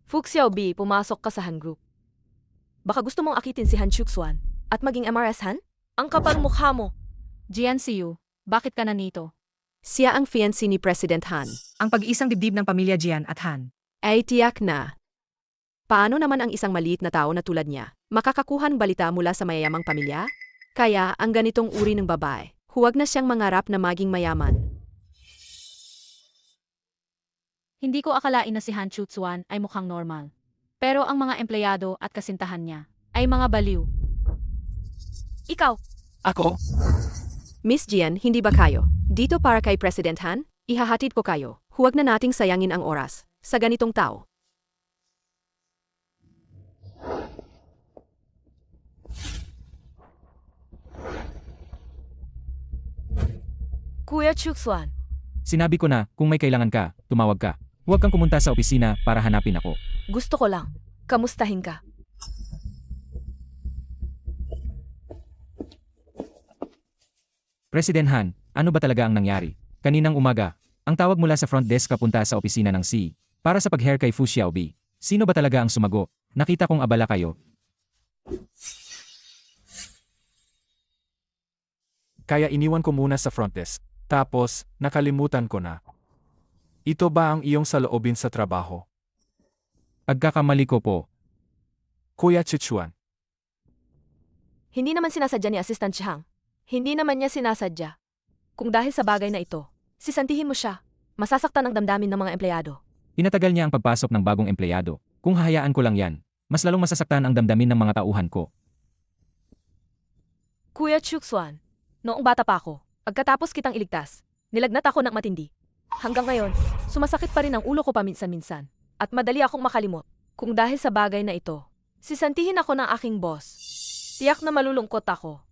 Fu Xiaobi, pumasok ka sa Han Group. Baka gusto mong akitin si Han Chuxuan at maging MRS Han? Ang kapal mukha mo. Jian Siyu, bakit ka nanito? Siya ang fiancé ni President Han. Ang pag-iisang dibdib ng pamilya Jian at Han. Ay tiyak na. Paano naman ang isang maliit na tao na tulad niya makakakuhan balita mula sa mayayamang pamilya? Kaya ang ganitong uri ng babae, huwag na siyang mangarap na maging mayaman. Hindi ko akalain na si Han Chuxuan ay mukhang normal. Pero ang mga empleyado at kasintahan niya ay mga baliw. Ikaw, Ako? Miss Jian, hindi ba kayo dito para kay President Han? Ihahatid ko kayo. Huwag na nating sayangin ang oras sa ganitong tao. Kuya Chuxuan, Sinabi ko na, kung may kailangan ka, tumawag ka. Huwag kang pumunta sa opisina para hanapin ako. gusto ko lang. Kamustahin ka. President Han, ano ba talaga ang nangyari? Kaninang umaga, ang tawag mula sa front desk papunta sa opisina ng C. Para sa pag-hair kay Fu Xiaobi. Sino ba talaga ang sumago? Nakita kong abala kayo. Kaya iniwan ko muna sa front desk. Tapos, nakalimutan ko na. Ito ba ang iyong saloobin sa trabaho? Pagkakamali ko po. Kuya Chuchuan, Hindi naman sinasadya ni Assistant Chang. Hindi naman niya sinasadya. Kung dahil sa bagay na ito, sisantihin mo siya. Masasaktan ang damdamin ng mga empleyado. Tinatagal niya ang pagpasok ng bagong empleyado. Kung hahayaan ko lang yan, mas lalong masasaktan ang damdamin ng mga tauhan ko. Kuya Chuxuan, noong bata pa ako, pagkatapos kitang iligtas, nilagnat ako ng matindi. Hanggang ngayon, sumasakit pa rin ang ulo ko paminsan-minsan. At madali akong makalimot. Kung dahil sa bagay na ito, sisantihin ako ng aking boss. Tiyak na malulungkot ako.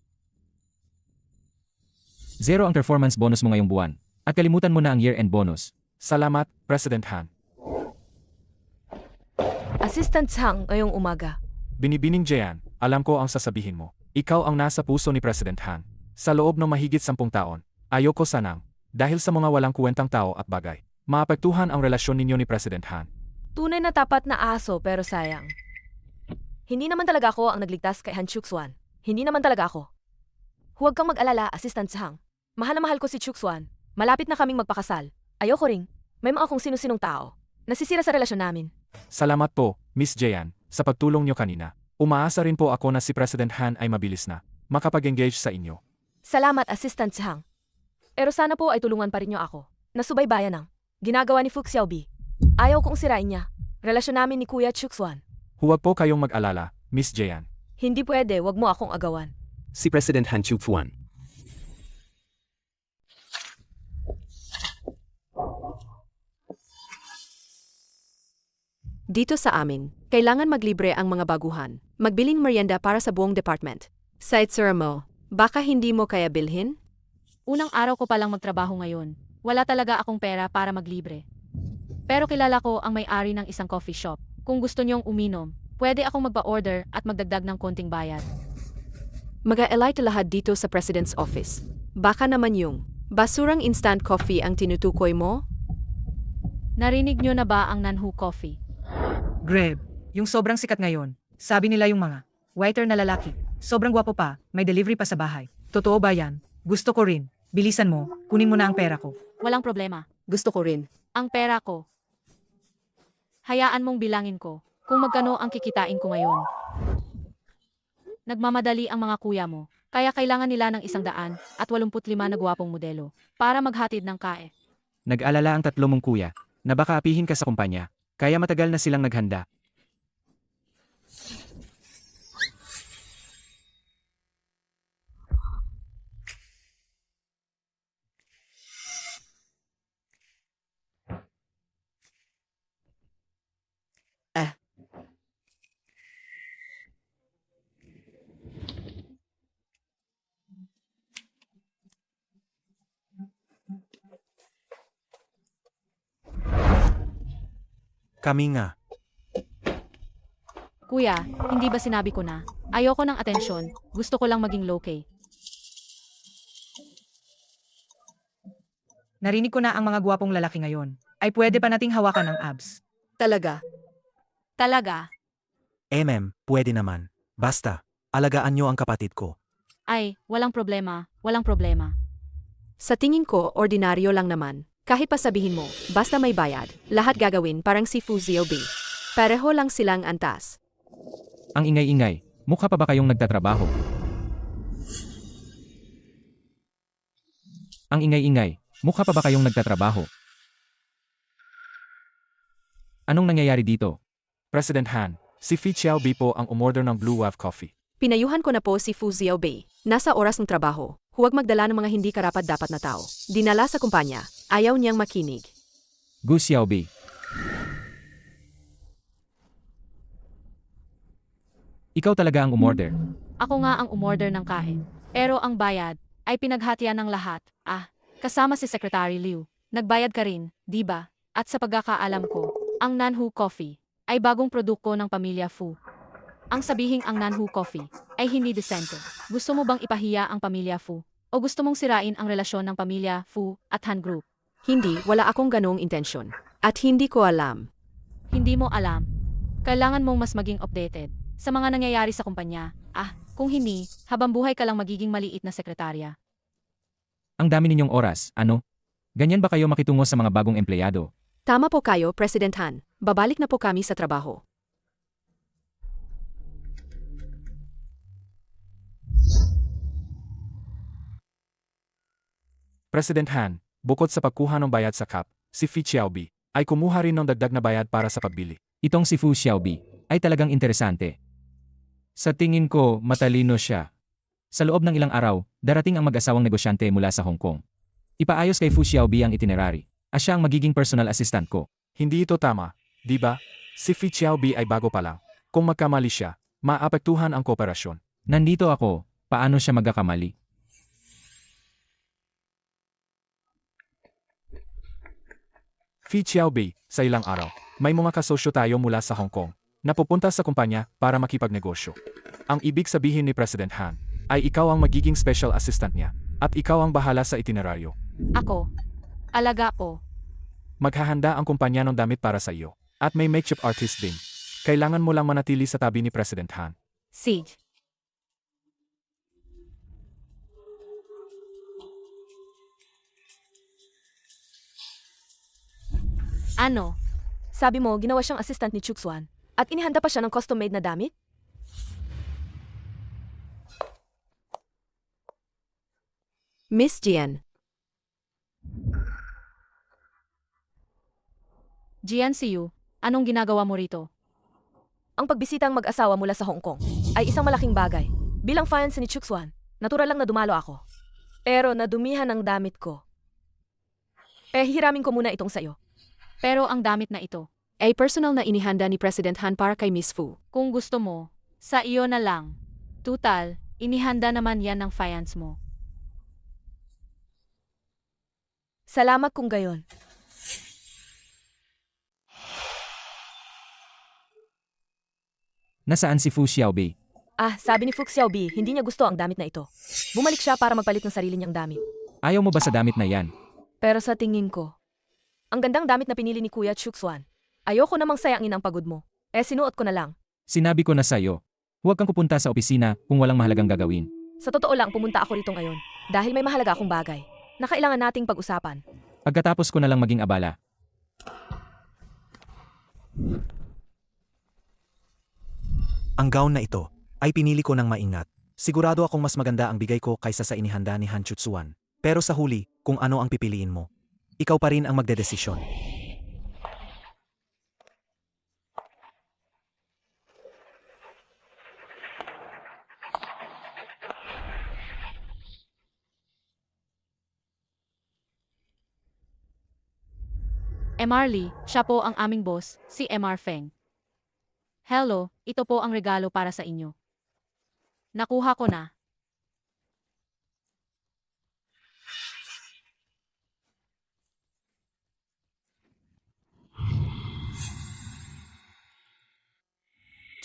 0 ang performance bonus mo ngayong buwan. At kalimutan mo na ang year-end bonus. salamat, President Han. Assistant Chang ngayong umaga. Binibining Jian, alam ko ang sasabihin mo. Ikaw ang nasa puso ni President Han. Sa loob ng mahigit 10 taon, ayoko sanang, dahil sa mga walang kwentang tao at bagay, maapektuhan ang relasyon ninyo ni President Han. Tunay na tapat na aso pero sayang. Hindi naman talaga ako ang nagligtas kay Han Chuxuan. Hindi naman talaga ako. Huwag kang mag-alala, Assistant Chang. Mahal na mahal ko si Chuxuan. Malapit na kaming magpakasal. Ayoko ring. May mga kung sino-sinong tao. Nasisira sa relasyon namin. Salamat po, Miss Jian, sa pagtulong niyo kanina. Umaasa rin po ako na si President Han ay mabilis na makapag-engage sa inyo. Salamat, Assistant Chang. Pero sana po ay tulungan pa rin niyo ako. Nasubaybayan ng ginagawa ni Fu Xiaobi. Ayaw kong sirain niya. Relasyon namin ni Kuya Chuxuan. Huwag po kayong mag-alala, Miss Jian. Hindi pwede, wag mo akong agawan. Si President Han Chufuan. Dito sa amin, kailangan maglibre ang mga baguhan. Magbiling merienda para sa buong department. Side sir mo, baka hindi mo kaya bilhin? Unang araw ko palang magtrabaho ngayon. Wala talaga akong pera para maglibre. Pero kilala ko ang may-ari ng isang coffee shop. Kung gusto niyong uminom, pwede akong magpa-order at magdagdag ng konting bayad. Mag-a-elite lahat dito sa President's Office. Baka naman yung basurang instant coffee ang tinutukoy mo? Narinig niyo na ba ang Nanhu Coffee? Grab, yung sobrang sikat ngayon. Sabi nila yung mga waiter na lalaki. Sobrang gwapo pa, may delivery pa sa bahay. Totoo ba yan? Gusto ko rin. Bilisan mo, kunin mo na ang pera ko. Walang problema. Gusto ko rin. Ang pera ko. Hayaan mong bilangin ko kung magkano ang kikitain ko ngayon. Nagmamadali ang mga kuya mo, kaya kailangan nila ng 185 na gwapong modelo para maghatid ng kae. Nag-alala ang tatlo mong kuya na baka apihin ka sa kumpanya. Kaya matagal na silang naghanda. Kami nga. Kuya, hindi ba sinabi ko na? Ayoko ng atensyon, gusto ko lang maging low-key. Narinig ko na ang mga gwapong lalaki ngayon. Ay pwede pa nating hawakan ng abs. Talaga. Talaga? Pwede naman. Basta, alagaan nyo ang kapatid ko. Ay, walang problema, walang problema. Sa tingin ko, ordinaryo lang naman. Kahit pa sabihin mo, basta may bayad, lahat gagawin parang si Fu Xiaobi. Pareho lang silang antas. Ang ingay-ingay, mukha pa ba kayong nagtatrabaho? Ang ingay-ingay, mukha pa ba kayong nagtatrabaho? Anong nangyayari dito? President Han, si Fi Xiaobi po ang umorder ng Blue Wave Coffee. Pinayuhan ko na po si Fu Xiaobi. Nasa oras ng trabaho, huwag magdala ng mga hindi karapat-dapat na tao. Dinala sa kumpanya, ayaw niyang makinig. Gu Xiaobi. Ikaw talaga ang umorder. Ako nga ang umorder ng kain. Pero ang bayad ay pinaghatian ng lahat. Kasama si Secretary Liu. Nagbayad ka rin, di ba? At sa pagkakaalam ko, ang Nanhu Coffee ay bagong produkto ng pamilya Fu. Ang sabihing ang Nanhu Coffee ay hindi desente. Gusto mo bang ipahiya ang pamilya Fu? O gusto mong sirain ang relasyon ng pamilya Fu at Han Group? Hindi, wala akong ganong intensyon. At hindi ko alam. Hindi mo alam. Kailangan mong mas maging updated sa mga nangyayari sa kumpanya. Kung hindi, habang buhay ka lang magiging maliit na sekretarya. Ang dami ninyong oras, ano? Ganyan ba kayo makitungo sa mga bagong empleyado? Tama po kayo, President Han. Babalik na po kami sa trabaho. President Han, bukod sa pagkuha ng bayad sa CAP, si Fi Xiaobi ay kumuha rin ng dagdag na bayad para sa pagbili. Itong si Fu Xiaobi ay talagang interesante. Sa tingin ko, matalino siya. Sa loob ng ilang araw, darating ang mag-asawang negosyante mula sa Hong Kong. Ipaayos kay Fu Xiaobi ang itinerary. Siya ang magiging personal assistant ko. Hindi ito tama, di ba? Si Fi Xiaobi ay bago pa lang. Kung magkamali siya, maapektuhan ang kooperasyon. Nandito ako, paano siya magkakamali? Fi Xiaobi, sa ilang araw, may mga kasosyo tayo mula sa Hong Kong na pupunta sa kumpanya para makipagnegosyo. Ang ibig sabihin ni President Han ay ikaw ang magiging special assistant niya at ikaw ang bahala sa itineraryo. Ako. Alaga po. Maghahanda ang kumpanya ng damit para sa iyo at may makeup artist din. Kailangan mo lang manatili sa tabi ni President Han. Siege. Ano? Sabi mo, ginawa siyang assistant ni Chuxuan. At inihanda pa siya ng custom-made na damit? Miss Jian. Jian Siyu, anong ginagawa mo rito? Ang pagbisitang mag-asawa mula sa Hong Kong ay isang malaking bagay. Bilang fiancé ni Chuxuan, natural lang na dumalo ako. Pero nadumihan ang damit ko. Hiramin ko muna itong sayo. Pero ang damit na ito, Ay personal na inihanda ni President Han para kay Miss Fu. kung gusto mo, sa iyo na lang. Tutal, inihanda naman yan ng fiance mo. Salamat kung gayon. Nasaan si Fu Xiaobi? Sabi ni Fu Xiaobi, hindi niya gusto ang damit na ito. Bumalik siya para magpalit ng sarili niyang damit. Ayaw mo ba sa damit na yan? Pero sa tingin ko, ang gandang damit na pinili ni Kuya Chuxuan. Ayoko namang sayangin ang pagod mo. Sinuot ko na lang. Sinabi ko na sa'yo, huwag kang pupunta sa opisina kung walang mahalagang gagawin. Sa totoo lang, pumunta ako rito ngayon. Dahil may mahalaga akong bagay na kailangan nating pag-usapan. Pagkatapos ko na lang maging abala. Ang gown na ito ay pinili ko ng maingat. Sigurado akong mas maganda ang bigay ko kaysa sa inihanda ni Han Chutsuan. Pero sa huli, kung ano ang pipiliin mo, ikaw pa rin ang magdedesisyon. MR Lee, siya po ang aming boss, si MR Feng. Hello, ito po ang regalo para sa inyo. Nakuha ko na.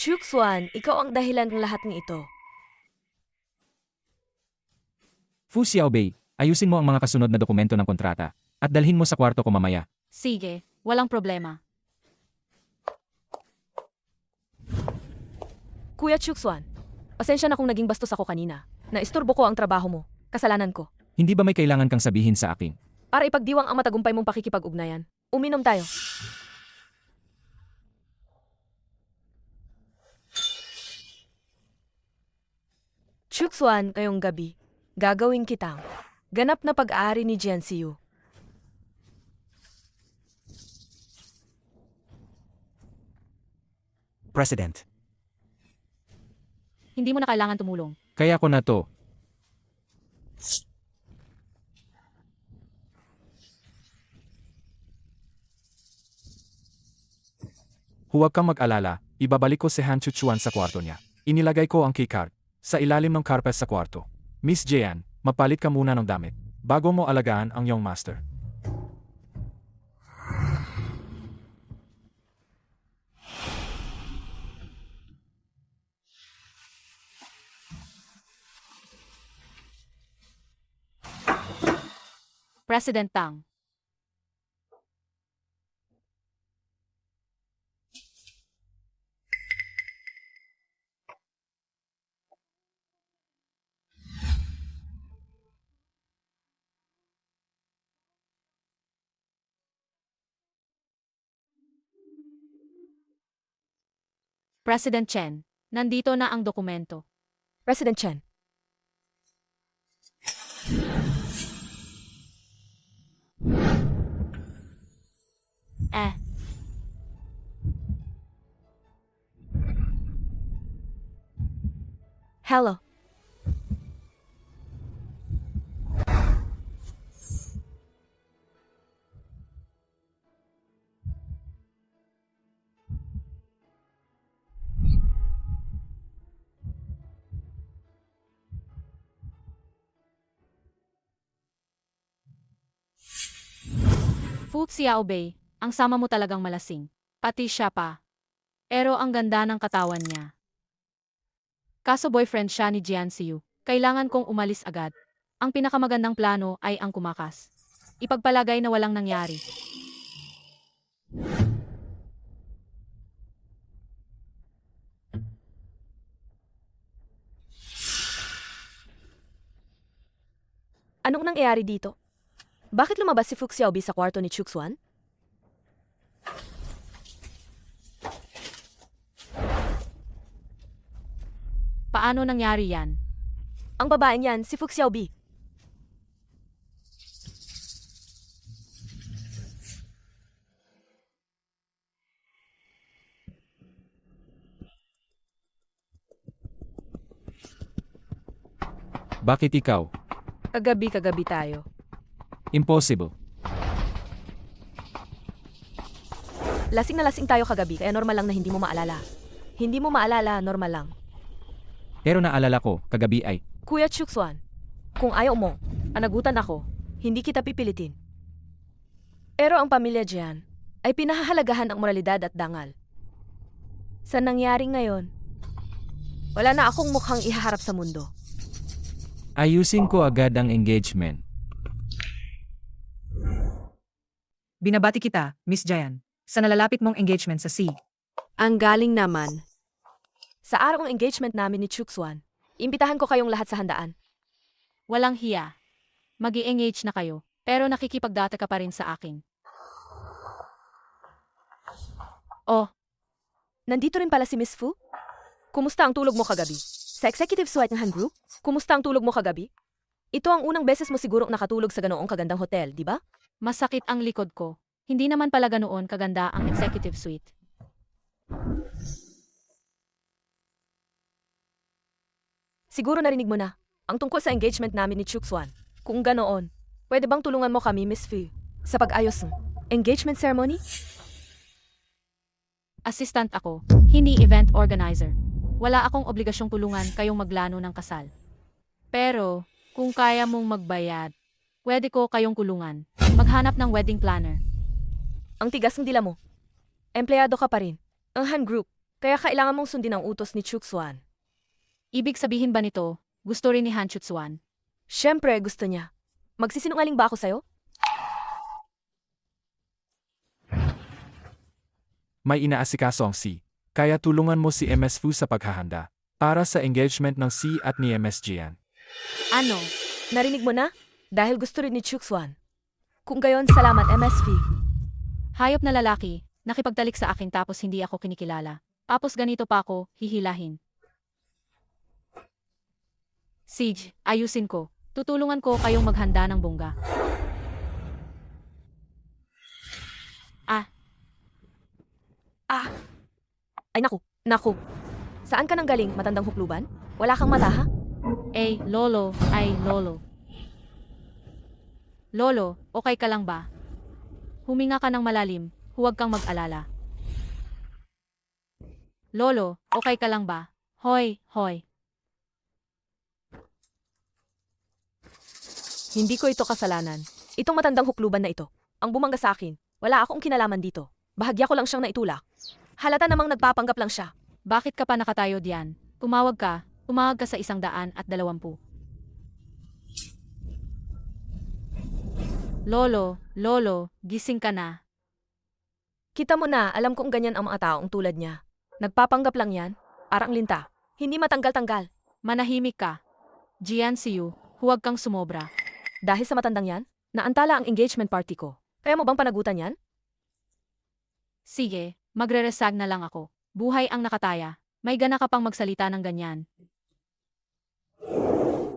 Chuxuan, ikaw ang dahilan ng lahat ng ito. Fu Xiaobei, ayusin mo ang mga kasunod na dokumento ng kontrata at dalhin mo sa kwarto ko mamaya. Sige, walang problema. Kuya Chuxuan, pasensya na kung naging bastos ako kanina. Naisturbo ko ang trabaho mo. Kasalanan ko. Hindi ba may kailangan kang sabihin sa akin? Para ipagdiwang ang matagumpay mong pakikipag-ugnayan, uminom tayo. Chuxuan, ngayong gabi, gagawin kitang ganap na pag-aari ni Jianxiu. President, Hindi mo na kailangan tumulong. Kaya ko na to. Huwag kang mag-alala, ibabalik ko si Han Chuchuan sa kwarto niya. Inilagay ko ang keycard sa ilalim ng carpet sa kwarto. Miss Jean, mapalit ka muna ng damit bago mo alagaan ang iyong master. President Tang. President Chen, nandito na ang dokumento. President Chen, Eh, hello. Fu Xiaobei, ang sama mo talagang malasing. Pati siya pa. Pero ang ganda ng katawan niya. Kaso boyfriend siya ni Jianxiu. Kailangan kong umalis agad. Ang pinakamagandang plano ay ang kumakas. Ipagpalagay na walang nangyari. Anong nangyayari dito? Bakit lumabas si Fu Xiaobi sa kwarto ni Chuxuan? Paano nangyari yan? Ang babaeng yan, si Fu Xiaobi. Bakit ikaw? Kagabi tayo. Impossible. Lasing na lasing tayo kagabi, kaya normal lang na hindi mo maalala. Hindi mo maalala, normal lang. Pero naalala ko, kagabi ay, Kuya Chuxuan, kung ayaw mo, anagutan ako, hindi kita pipilitin. Pero ang pamilya Jian ay pinahahalagahan ang moralidad at dangal. Sa nangyari ngayon, wala na akong mukhang ihaharap sa mundo. ayusin ko agad ang engagement. Binabati kita, Miss Jayan, sa nalalapit mong engagement sa C. Ang galing naman. Sa araw ng engagement namin ni Chuxuan, imbitahan ko kayong lahat sa handaan. Walang hiya. Mag-i-engage na kayo, pero nakikipagdata ka pa rin sa akin. Oh, Nandito rin pala si Miss Fu? Kumusta ang tulog mo kagabi? Sa Executive Suite ng Han Group? Kumusta ang tulog mo kagabi? Ito ang unang beses mo sigurong nakatulog sa ganoong kagandang hotel, di ba? masakit ang likod ko. Hindi naman pala ganoon kaganda ang executive suite. Siguro narinig mo na ang tungkol sa engagement namin ni Chuxuan. Kung ganoon, pwede bang tulungan mo kami, Miss Fu, sa pag-ayos ng engagement ceremony? Assistant ako, hindi event organizer. Wala akong obligasyong tulungan kayong maglano ng kasal. Pero, kung kaya mong magbayad, pwede ko kayong kulungan. Maghanap ng wedding planner. Ang tigas ng dila mo. Empleyado ka pa rin. Ang Han Group, Kaya kailangan mong sundin ang utos ni Chuxuan. Ibig sabihin ba nito, gusto rin ni Han Chutsuan? Siyempre, gusto niya. Magsisinungaling ba ako sa'yo? May inaasikaso ang C. Kaya tulungan mo si MS Fu sa paghahanda para sa engagement ng C at ni MS Jian. Ano? Narinig mo na? Dahil gusto rin ni Chuxuan. Kung gayon, salamat MSV. Hayop na lalaki, nakipagtalik sa akin tapos hindi ako kinikilala. Tapos ganito pa ako, hihilahin. Siege, ayusin ko. Tutulungan ko kayong maghanda ng bongga. Ay naku. Saan ka nang galing, matandang hukluban? Wala kang mata ha? Lolo, Lolo. Lolo, okay ka lang ba? Huminga ka ng malalim, huwag kang mag-alala. Lolo, okay ka lang ba? Hoy. Hindi ko ito kasalanan. Itong matandang hukluban na ito. Ang bumangga sa akin. Wala akong kinalaman dito. Bahagya ko lang siyang naitulak. Halata namang nagpapanggap lang siya. Bakit ka pa nakatayo diyan? Tumawag ka sa 120. Lolo, gising ka na. Kita mo na, alam kong ganyan ang mga taong tulad niya. Nagpapanggap lang yan. Arang linta. Hindi matanggal-tanggal. Manahimik ka. Jian Siyu, huwag kang sumobra. Dahil sa matandang yan, naantala ang engagement party ko. Kaya mo bang panagutan yan? Sige, magre-resag na lang ako. Buhay ang nakataya. May gana ka pang magsalita ng ganyan.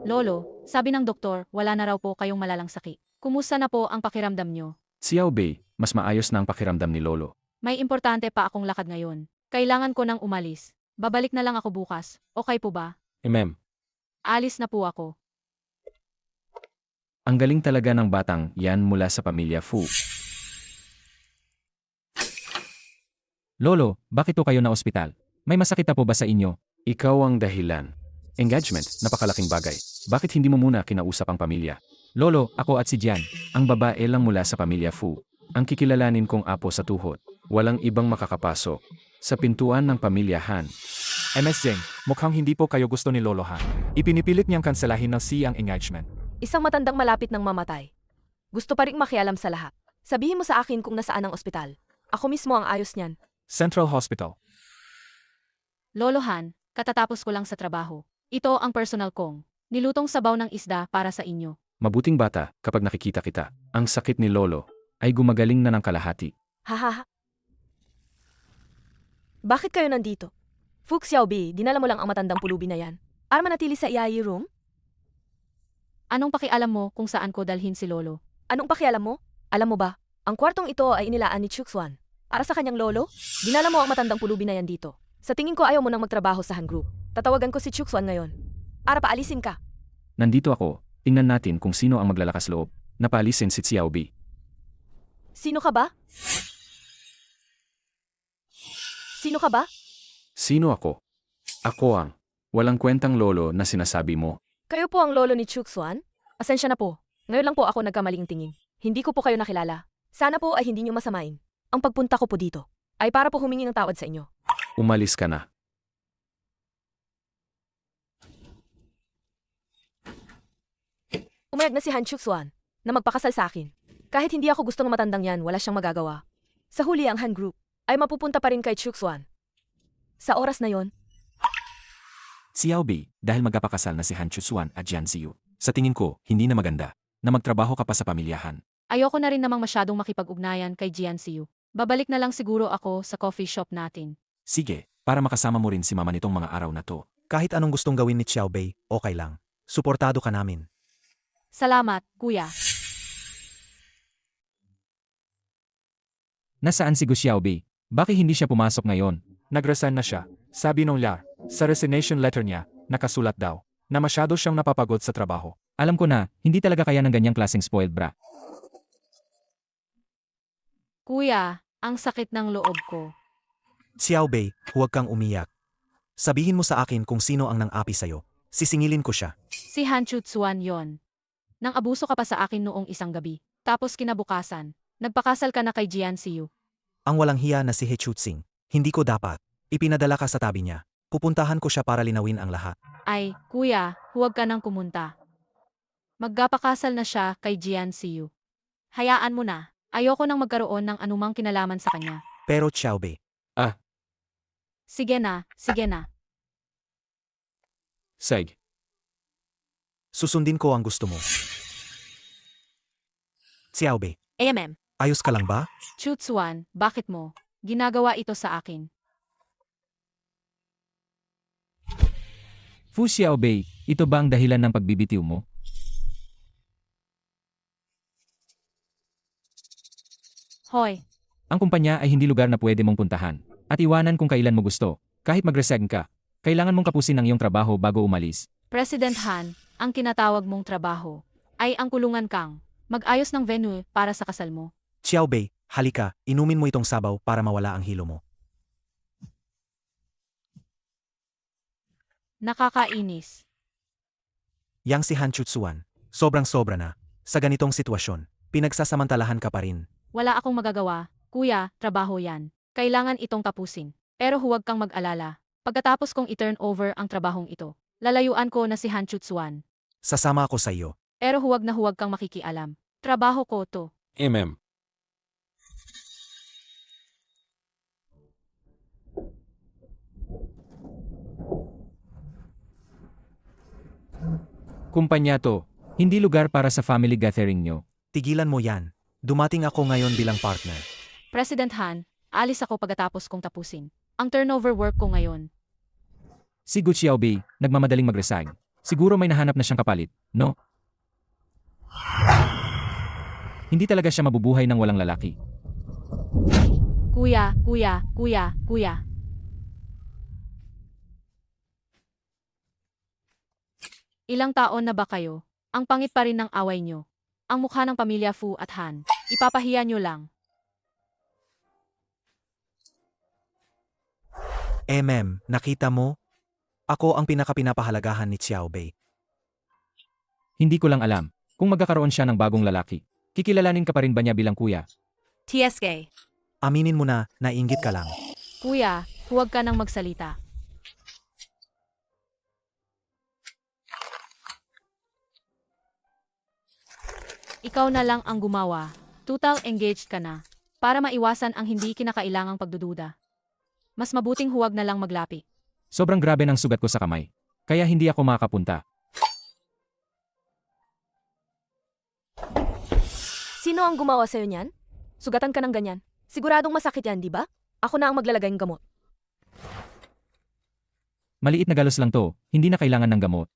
Lolo, sabi ng doktor, wala na raw po kayong malalang sakit. Kumusta na po ang pakiramdam nyo? Xiao Bei, mas maayos na ang pakiramdam ni Lolo. May importante pa akong lakad ngayon. Kailangan ko nang umalis. Babalik na lang ako bukas. Okay po ba? Ma'am. Alis na po ako. Ang galing talaga ng batang yan mula sa pamilya Fu. Lolo, bakit po kayo na ospital? May masakit na po ba sa inyo? Ikaw ang dahilan. Engagement, napakalaking bagay. Bakit hindi mo muna kinausap ang pamilya? Lolo, ako at si Jian, ang babae lang mula sa pamilya Fu. Ang kikilalanin kong apo sa tuhod. Walang ibang makakapasok. Sa pintuan ng pamilya Han. MS Zeng, mukhang hindi po kayo gusto ni Lolo Han. Ipinipilit niyang kanselahin ng C ang engagement. Isang matandang malapit ng mamatay. Gusto pa rin makialam sa lahat. Sabihin mo sa akin kung nasaan ang ospital. Ako mismo ang ayos niyan. Central Hospital. Lolo Han, katatapos ko lang sa trabaho. Ito ang personal kong nilutong sabaw ng isda para sa inyo. Mabuting bata, kapag nakikita kita, ang sakit ni Lolo ay gumagaling na ng kalahati. Hahaha. Bakit kayo nandito? Fu Xiaobi, dinala mo lang ang matandang pulubi na yan. Para manatili sa Iai room? Anong pakialam mo kung saan ko dalhin si Lolo? Anong pakialam mo? Alam mo ba, ang kwartong ito ay inilaan ni Chuxuan. Para sa kanyang lolo, dinala mo ang matandang pulubi na yan dito. Sa tingin ko ayaw mo nang magtrabaho sa Han Group. Tatawagan ko si Chuxuan ngayon. Para paalisin ka. Nandito ako, tingnan natin kung sino ang maglalakas loob. Napalisin si Xiao Bei. Sino ka ba? Sino ka ba? Sino ako? Ako ang walang kwentang lolo na sinasabi mo. Kayo po ang lolo ni Chuxuan? Asensya na po. Ngayon lang po ako nagkamaling tingin. Hindi ko po kayo nakilala. Sana po ay hindi niyo masamain. Ang pagpunta ko po dito ay para po humingi ng tawad sa inyo. Umalis ka na. Umayag na si Han Chuxuan na magpakasal sa akin. Kahit hindi ako gusto ng matandang yan, wala siyang magagawa. Sa huli ang Han Group ay mapupunta pa rin kay Chuxuan. Sa oras na yon, Xiao Bei, dahil magkapakasal na si Han Chutsuan at Jian Ziyu. Sa tingin ko, hindi na maganda na magtrabaho ka pa sa pamilyahan. Ayoko na rin namang masyadong makipag-ugnayan kay Jian Siyu. Babalik na lang siguro ako sa coffee shop natin. Sige, para makasama mo rin si mama nitong mga araw na to. Kahit anong gustong gawin ni Xiao Bei, okay lang. Suportado ka namin. Salamat, kuya. Nasaan si Gu Xiao Bei? Bakit hindi siya pumasok ngayon? Nag-resign na siya. Sabi nung Lar, sa resignation letter niya, nakasulat daw, na masyado siyang napapagod sa trabaho. Alam ko na, hindi talaga kaya ng ganyang klaseng spoiled bra. Kuya, ang sakit ng loob ko. Xiao Bei, huwag kang umiyak. Sabihin mo sa akin kung sino ang nang-api sa'yo. Sisingilin ko siya. Si Han Chutsuan yon. Nang abuso ka pa sa akin noong isang gabi. Tapos kinabukasan, nagpakasal ka na kay Jian Siyu. Ang walang hiya na si He Chuxing. Hindi ko dapat. Ipinadala ka sa tabi niya. Pupuntahan ko siya para linawin ang lahat. Ay, kuya, huwag ka nang kumunta. Magpapakasal na siya kay Jian Siyu. Hayaan mo na. Ayoko nang magkaroon ng anumang kinalaman sa kanya. Pero Xiaobei, Sige na, sige na. Seg. susundin ko ang gusto mo. Xiaobei, ayos ka lang ba? Chutsuan, bakit mo? Ginagawa ito sa akin. Fu Xiaobei, ito ba ang dahilan ng pagbibitiw mo? Hoy, Ang kumpanya ay hindi lugar na pwede mong puntahan. At iwanan kung kailan mo gusto. Kahit mag-resign ka, kailangan mong kapusin ang iyong trabaho bago umalis. President Han, ang kinatawag mong trabaho ay ang kulungan kang mag-ayos ng venue para sa kasal mo. Xiaobei, halika, inumin mo itong sabaw para mawala ang hilo mo. Nakakainis. Yang si Han Chutsuan, sobrang-sobra na. Sa ganitong sitwasyon, pinagsasamantalahan ka pa rin. Wala akong magagawa. Kuya, trabaho yan. Kailangan itong tapusin. Pero huwag kang mag-alala. Pagkatapos kong i-turn over ang trabahong ito, lalayuan ko na si Han Chutsuan. Sasama ako sa iyo. Pero huwag na huwag kang makikialam. Trabaho ko to. Kumpanya to, hindi lugar para sa family gathering nyo. Tigilan mo yan. Dumating ako ngayon bilang partner. President Han, alis ako pagkatapos kong tapusin ang turnover work ko ngayon. Si Gu Xiaobei, nagmamadaling mag-resign. Siguro may nahanap na siyang kapalit, no? Hindi talaga siya mabubuhay ng walang lalaki. Kuya, kuya, kuya, kuya. Ilang taon na ba kayo? Ang pangit pa rin ng away nyo. Ang mukha ng pamilya Fu at Han. Ipapahiya nyo lang. Nakita mo? Ako ang pinakapinapahalagahan ni Xiaobei. Hindi ko lang alam kung magkakaroon siya ng bagong lalaki. Kikilalanin ka pa rin ba niya bilang kuya? TSK. Aminin mo na, naiinggit ka lang. Kuya, huwag ka nang magsalita. Ikaw na lang ang gumawa. Total engaged ka na. Para maiwasan ang hindi kinakailangang pagdududa. Mas mabuting huwag na lang maglapi. Sobrang grabe ng sugat ko sa kamay. Kaya hindi ako makakapunta. Sino ang gumawa sa'yo niyan? Sugatan ka ng ganyan. Siguradong masakit yan, di ba? Ako na ang maglalagay ng gamot. Maliit na galos lang to, hindi na kailangan ng gamot.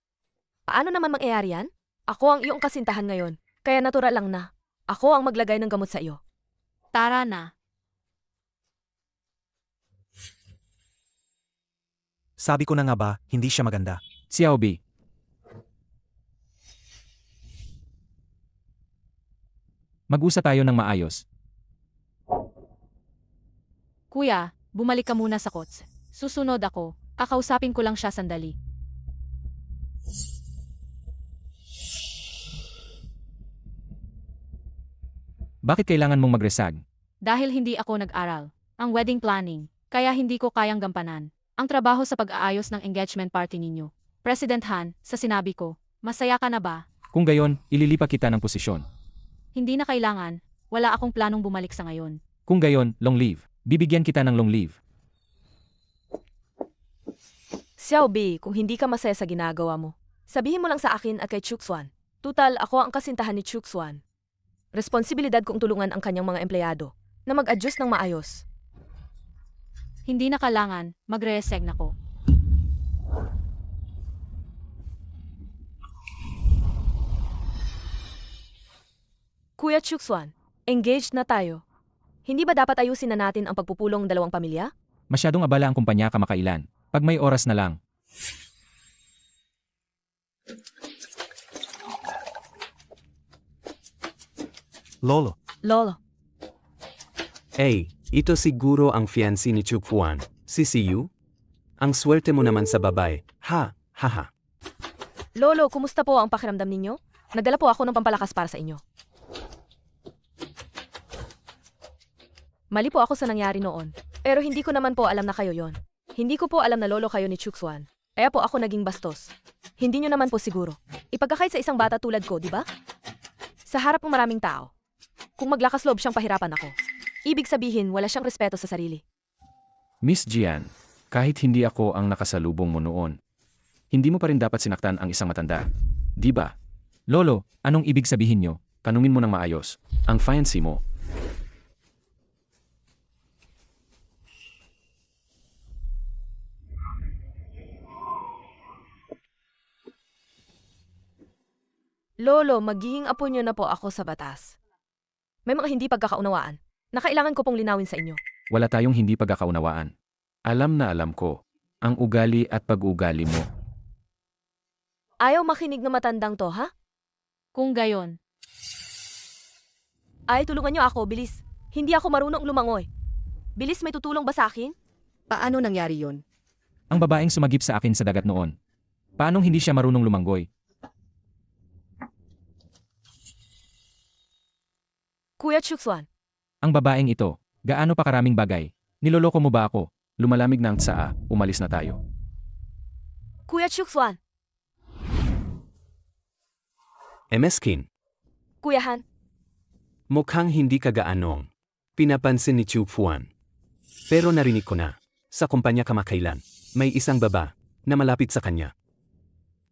Paano naman mangyayari yan? Ako ang iyong kasintahan ngayon. Kaya natural lang na. Ako ang maglagay ng gamot sa iyo. Tara na. Sabi ko na nga ba, hindi siya maganda. Xiaobei. Mag-usap tayo ng maayos. Kuya, bumalik ka muna sa kots. Susunod ako. Kakausapin ko lang siya sandali. Bakit kailangan mong mag-resign? Dahil hindi ako nag-aral. Ang wedding planning. Kaya hindi ko kayang gampanan ang trabaho sa pag-aayos ng engagement party ninyo. President Han, sa sinabi ko, masaya ka na ba? Kung gayon, ililipat kita ng posisyon. Hindi na kailangan. Wala akong planong bumalik sa ngayon. Kung gayon, long leave. Bibigyan kita ng long leave. Xiaobei, kung hindi ka masaya sa ginagawa mo, sabihin mo lang sa akin at kay Chuksuan. Tutal, ako ang kasintahan ni Chuksuan. Responsibilidad kong tulungan ang kanyang mga empleyado na mag-adjust ng maayos. Hindi na kailangan. Magre-resign ako. Kuya Chuksuan, engaged na tayo. Hindi ba dapat ayusin na natin ang pagpupulong dalawang pamilya? Masyadong abala ang kumpanya kamakailan. Pag may oras na lang. Lolo, Ito siguro ang fiancé ni Chukfuan, si Siyu? Ang swerte mo naman sa babae. Ha. Lolo, kumusta po ang pakiramdam ninyo? Nagdala po ako ng pampalakas para sa inyo. Mali po ako sa nangyari noon, pero hindi ko naman po alam na kayo yon. Hindi ko po alam na lolo kayo ni Chuxuan. Kaya po ako naging bastos. Hindi nyo naman po siguro. Ipagkakait sa isang bata tulad ko, di ba? Sa harap ng maraming tao. Kung maglakas loob siyang pahirapan ako. Ibig sabihin, wala siyang respeto sa sarili. Miss Jian, kahit hindi ako ang nakasalubong mo noon, hindi mo pa rin dapat sinaktan ang isang matanda. Di ba? Lolo, anong ibig sabihin nyo? Tanungin mo ng maayos. Ang fiancé mo. Lolo, magiging apo nyo na po ako sa batas. May mga hindi pagkakaunawaan na kailangan ko pong linawin sa inyo. Wala tayong hindi pagkakaunawaan. Alam na alam ko ang ugali at pag-ugali mo. Ayaw makinig na matandang to, ha? Kung gayon, Ay, tulungan nyo ako, bilis. Hindi ako marunong lumangoy. Bilis, may tutulong ba sa akin? Paano nangyari yon? Ang babaeng sumagip sa akin sa dagat noon. Paanong hindi siya marunong lumanggoy? Kuya Chuxuan, Ang babaeng ito, gaano pa karaming bagay? Niloloko mo ba ako? Lumalamig na ang tsaa, umalis na tayo. Kuya Chuxuan, MS Kin, Kuya Han, mukhang hindi ka gaanong pinapansin ni Chu Fuan. Pero narinig ko na, sa kumpanya kamakailan, may isang baba na malapit sa kanya.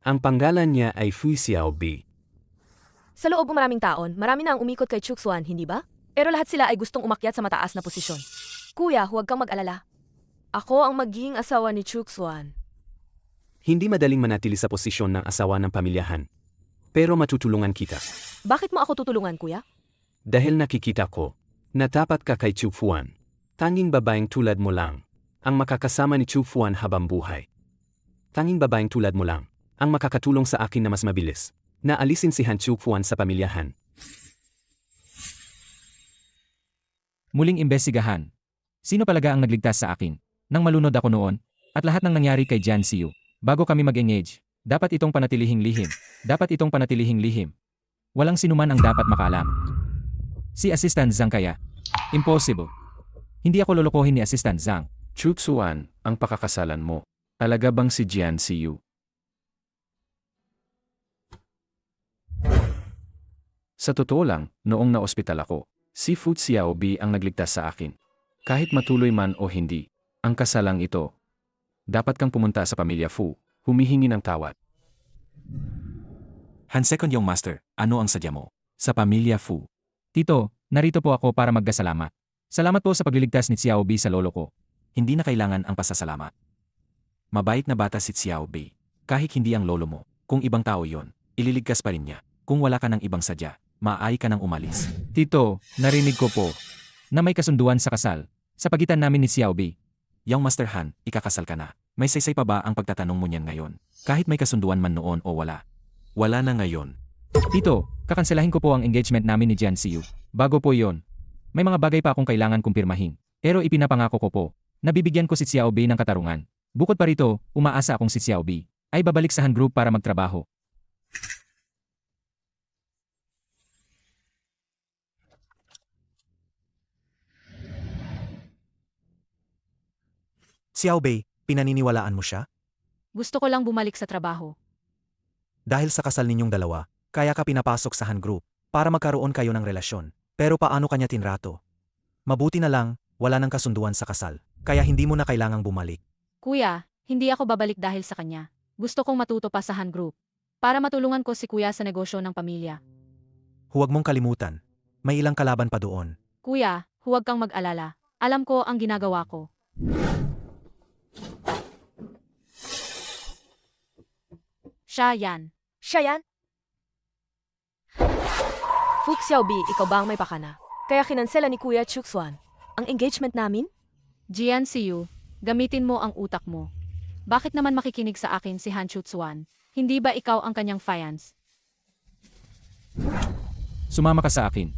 Ang pangalan niya ay Fu Xiaobi. sa loob ng maraming taon, marami na ang umikot kay Chuxuan, hindi ba? Pero lahat sila ay gustong umakyat sa mataas na posisyon. Kuya, huwag kang mag-alala. Ako ang magiging asawa ni Chuxuan. Hindi madaling manatili sa posisyon ng asawa ng pamilyahan. Pero matutulungan kita. Bakit mo ako tutulungan, kuya? Dahil nakikita ko, na tapat ka kay Chu Fuan. Tanging babaeng tulad mo lang, ang makakasama ni Chu Fuan habang buhay. Tanging babaeng tulad mo lang, ang makakatulong sa akin na mas mabilis, na alisin si Han Chu Fuan sa pamilyahan. Muling imbestigahan. Sino palaga ang nagligtas sa akin? Nang malunod ako noon, at lahat ng nangyari kay Jian Xiu, bago kami mag-engage, dapat itong panatilihing lihim. Dapat itong panatilihing lihim. Walang sinuman ang dapat makaalam. Si Assistant Zhang kaya? Impossible. Hindi ako lolokohin ni Assistant Zhang. Chuxuan, ang pakakasalan mo. Talaga bang si Jian Xiu? Sa totoo lang, noong na-ospital ako, si Fu Xiaobi ang nagligtas sa akin. Kahit matuloy man o hindi, ang kasalang ito. Dapat kang pumunta sa pamilya Fu, humihingi ng tawad. Han Second Young Master, ano ang sadya mo? Sa pamilya Fu. Tito, narito po ako para magkasalamat. Salamat po sa pagliligtas ni Xiaobi sa lolo ko. Hindi na kailangan ang pasasalamat. Mabait na bata si Xiaobi. Kahit hindi ang lolo mo, kung ibang tao yon, ililigtas pa rin niya. Kung wala ka ng ibang sadya, maaari ka nang umalis. Tito, narinig ko po na may kasunduan sa kasal sa pagitan namin ni Xiaobi. Young Master Han, ikakasal ka na. May saysay pa ba ang pagtatanong mo niyan ngayon? Kahit may kasunduan man noon o wala. Wala na ngayon. Tito, kakanselahin ko po ang engagement namin ni Jian Xiu. Bago po yon, may mga bagay pa akong kailangan kumpirmahin. Pero ipinapangako ko po, na bibigyan ko si Xiaobi ng katarungan. Bukod pa rito, umaasa akong si Xiaobi ay babalik sa Han Group para magtrabaho. Xiaobei, pinaniniwalaan mo siya? gusto ko lang bumalik sa trabaho. Dahil sa kasal ninyong dalawa, kaya ka pinapasok sa Han Group para magkaroon kayo ng relasyon. Pero paano kanya tinrato? Mabuti na lang, wala nang kasunduan sa kasal, kaya hindi mo na kailangang bumalik. Kuya, hindi ako babalik dahil sa kanya. Gusto kong matuto pa sa Han Group. Para matulungan ko si kuya sa negosyo ng pamilya. Huwag mong kalimutan, may ilang kalaban pa doon. Kuya, huwag kang mag-alala. Alam ko ang ginagawa ko. Siya yan. Siya yan? Fu Xiaobi, ikaw ba ang may pakana? Kaya kinansela ni Kuya Chuxuan ang engagement namin? Jian Xiu, gamitin mo ang utak mo. Bakit naman makikinig sa akin si Han Chuxuan? Hindi ba ikaw ang kanyang fiance? Sumama ka sa akin.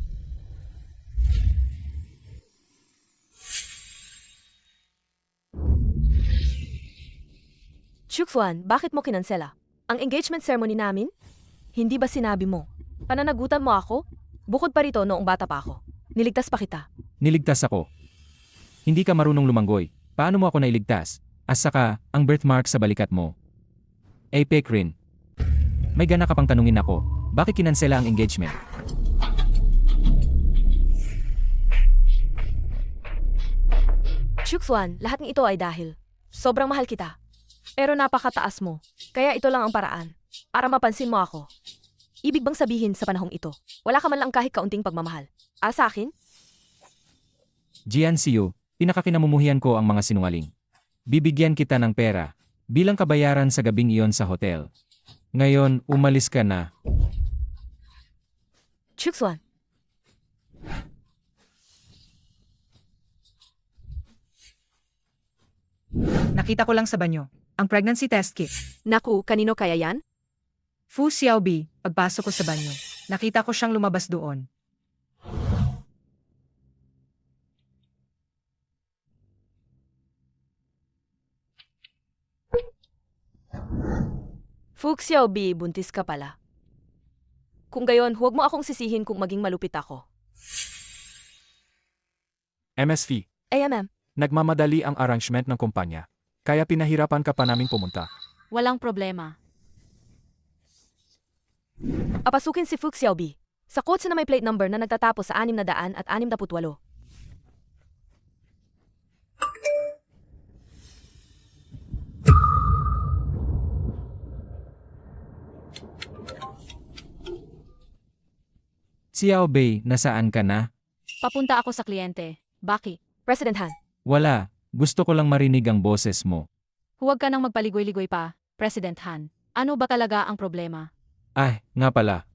Chuxuan, bakit mo kinansela ang engagement ceremony namin? Hindi ba sinabi mo? Pananagutan mo ako? Bukod pa rito noong bata pa ako. Niligtas pa kita. Niligtas ako. Hindi ka marunong lumanggoy. Paano mo ako nailigtas? At saka, ang birthmark sa balikat mo. Apex rin. May gana ka pang tanungin ako, bakit kinansela ang engagement? Chuxuan, lahat ng ito ay dahil sobrang mahal kita. Pero napakataas mo. Kaya ito lang ang paraan. Para mapansin mo ako. Ibig bang sabihin sa panahong ito, wala ka man lang kahit kaunting pagmamahal? Sa akin? Jian Siu, pinakakinamumuhian ko ang mga sinungaling. Bibigyan kita ng pera, bilang kabayaran sa gabing iyon sa hotel. Ngayon, umalis ka na. Chuxuan. Nakita ko lang sa banyo. Ang pregnancy test kit. Naku, kanino kaya yan? Fu Xiaobi, pagpasok ko sa banyo. Nakita ko siyang lumabas doon. Fu Xiaobi, buntis ka pala. Kung gayon, huwag mo akong sisihin kung maging malupit ako. MSV, AMM. nagmamadali ang arrangement ng kumpanya. Kaya pinahirapan ka pa naming pumunta. Walang problema. Papasukin si Fu Xiaobi. Sa kotse na may plate number na nagtatapos sa 668. Xiao Bei, nasaan ka na? Papunta ako sa kliyente. Baki. President Han. Wala, gusto ko lang marinig ang boses mo. Huwag ka nang magpaligoy-ligoy pa, President Han. Ano ba talaga ang problema? Ay, nga pala.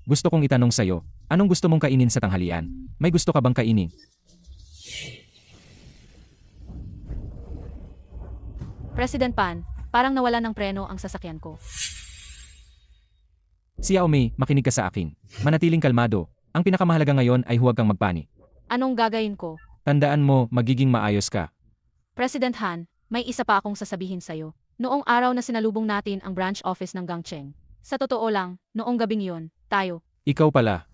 Gusto kong itanong sa'yo, anong gusto mong kainin sa tanghalian? May gusto ka bang kainin? President Pan, parang nawala ng preno ang sasakyan ko. Xiao Mei, makinig ka sa akin. Manatiling kalmado. Ang pinakamahalaga ngayon ay huwag kang magpani. Anong gagawin ko? Tandaan mo, magiging maayos ka. President Han, may isa pa akong sasabihin sa'yo. Noong araw na sinalubong natin ang branch office ng Gangcheng. Sa totoo lang, noong gabing yon, tayo. Ikaw pala.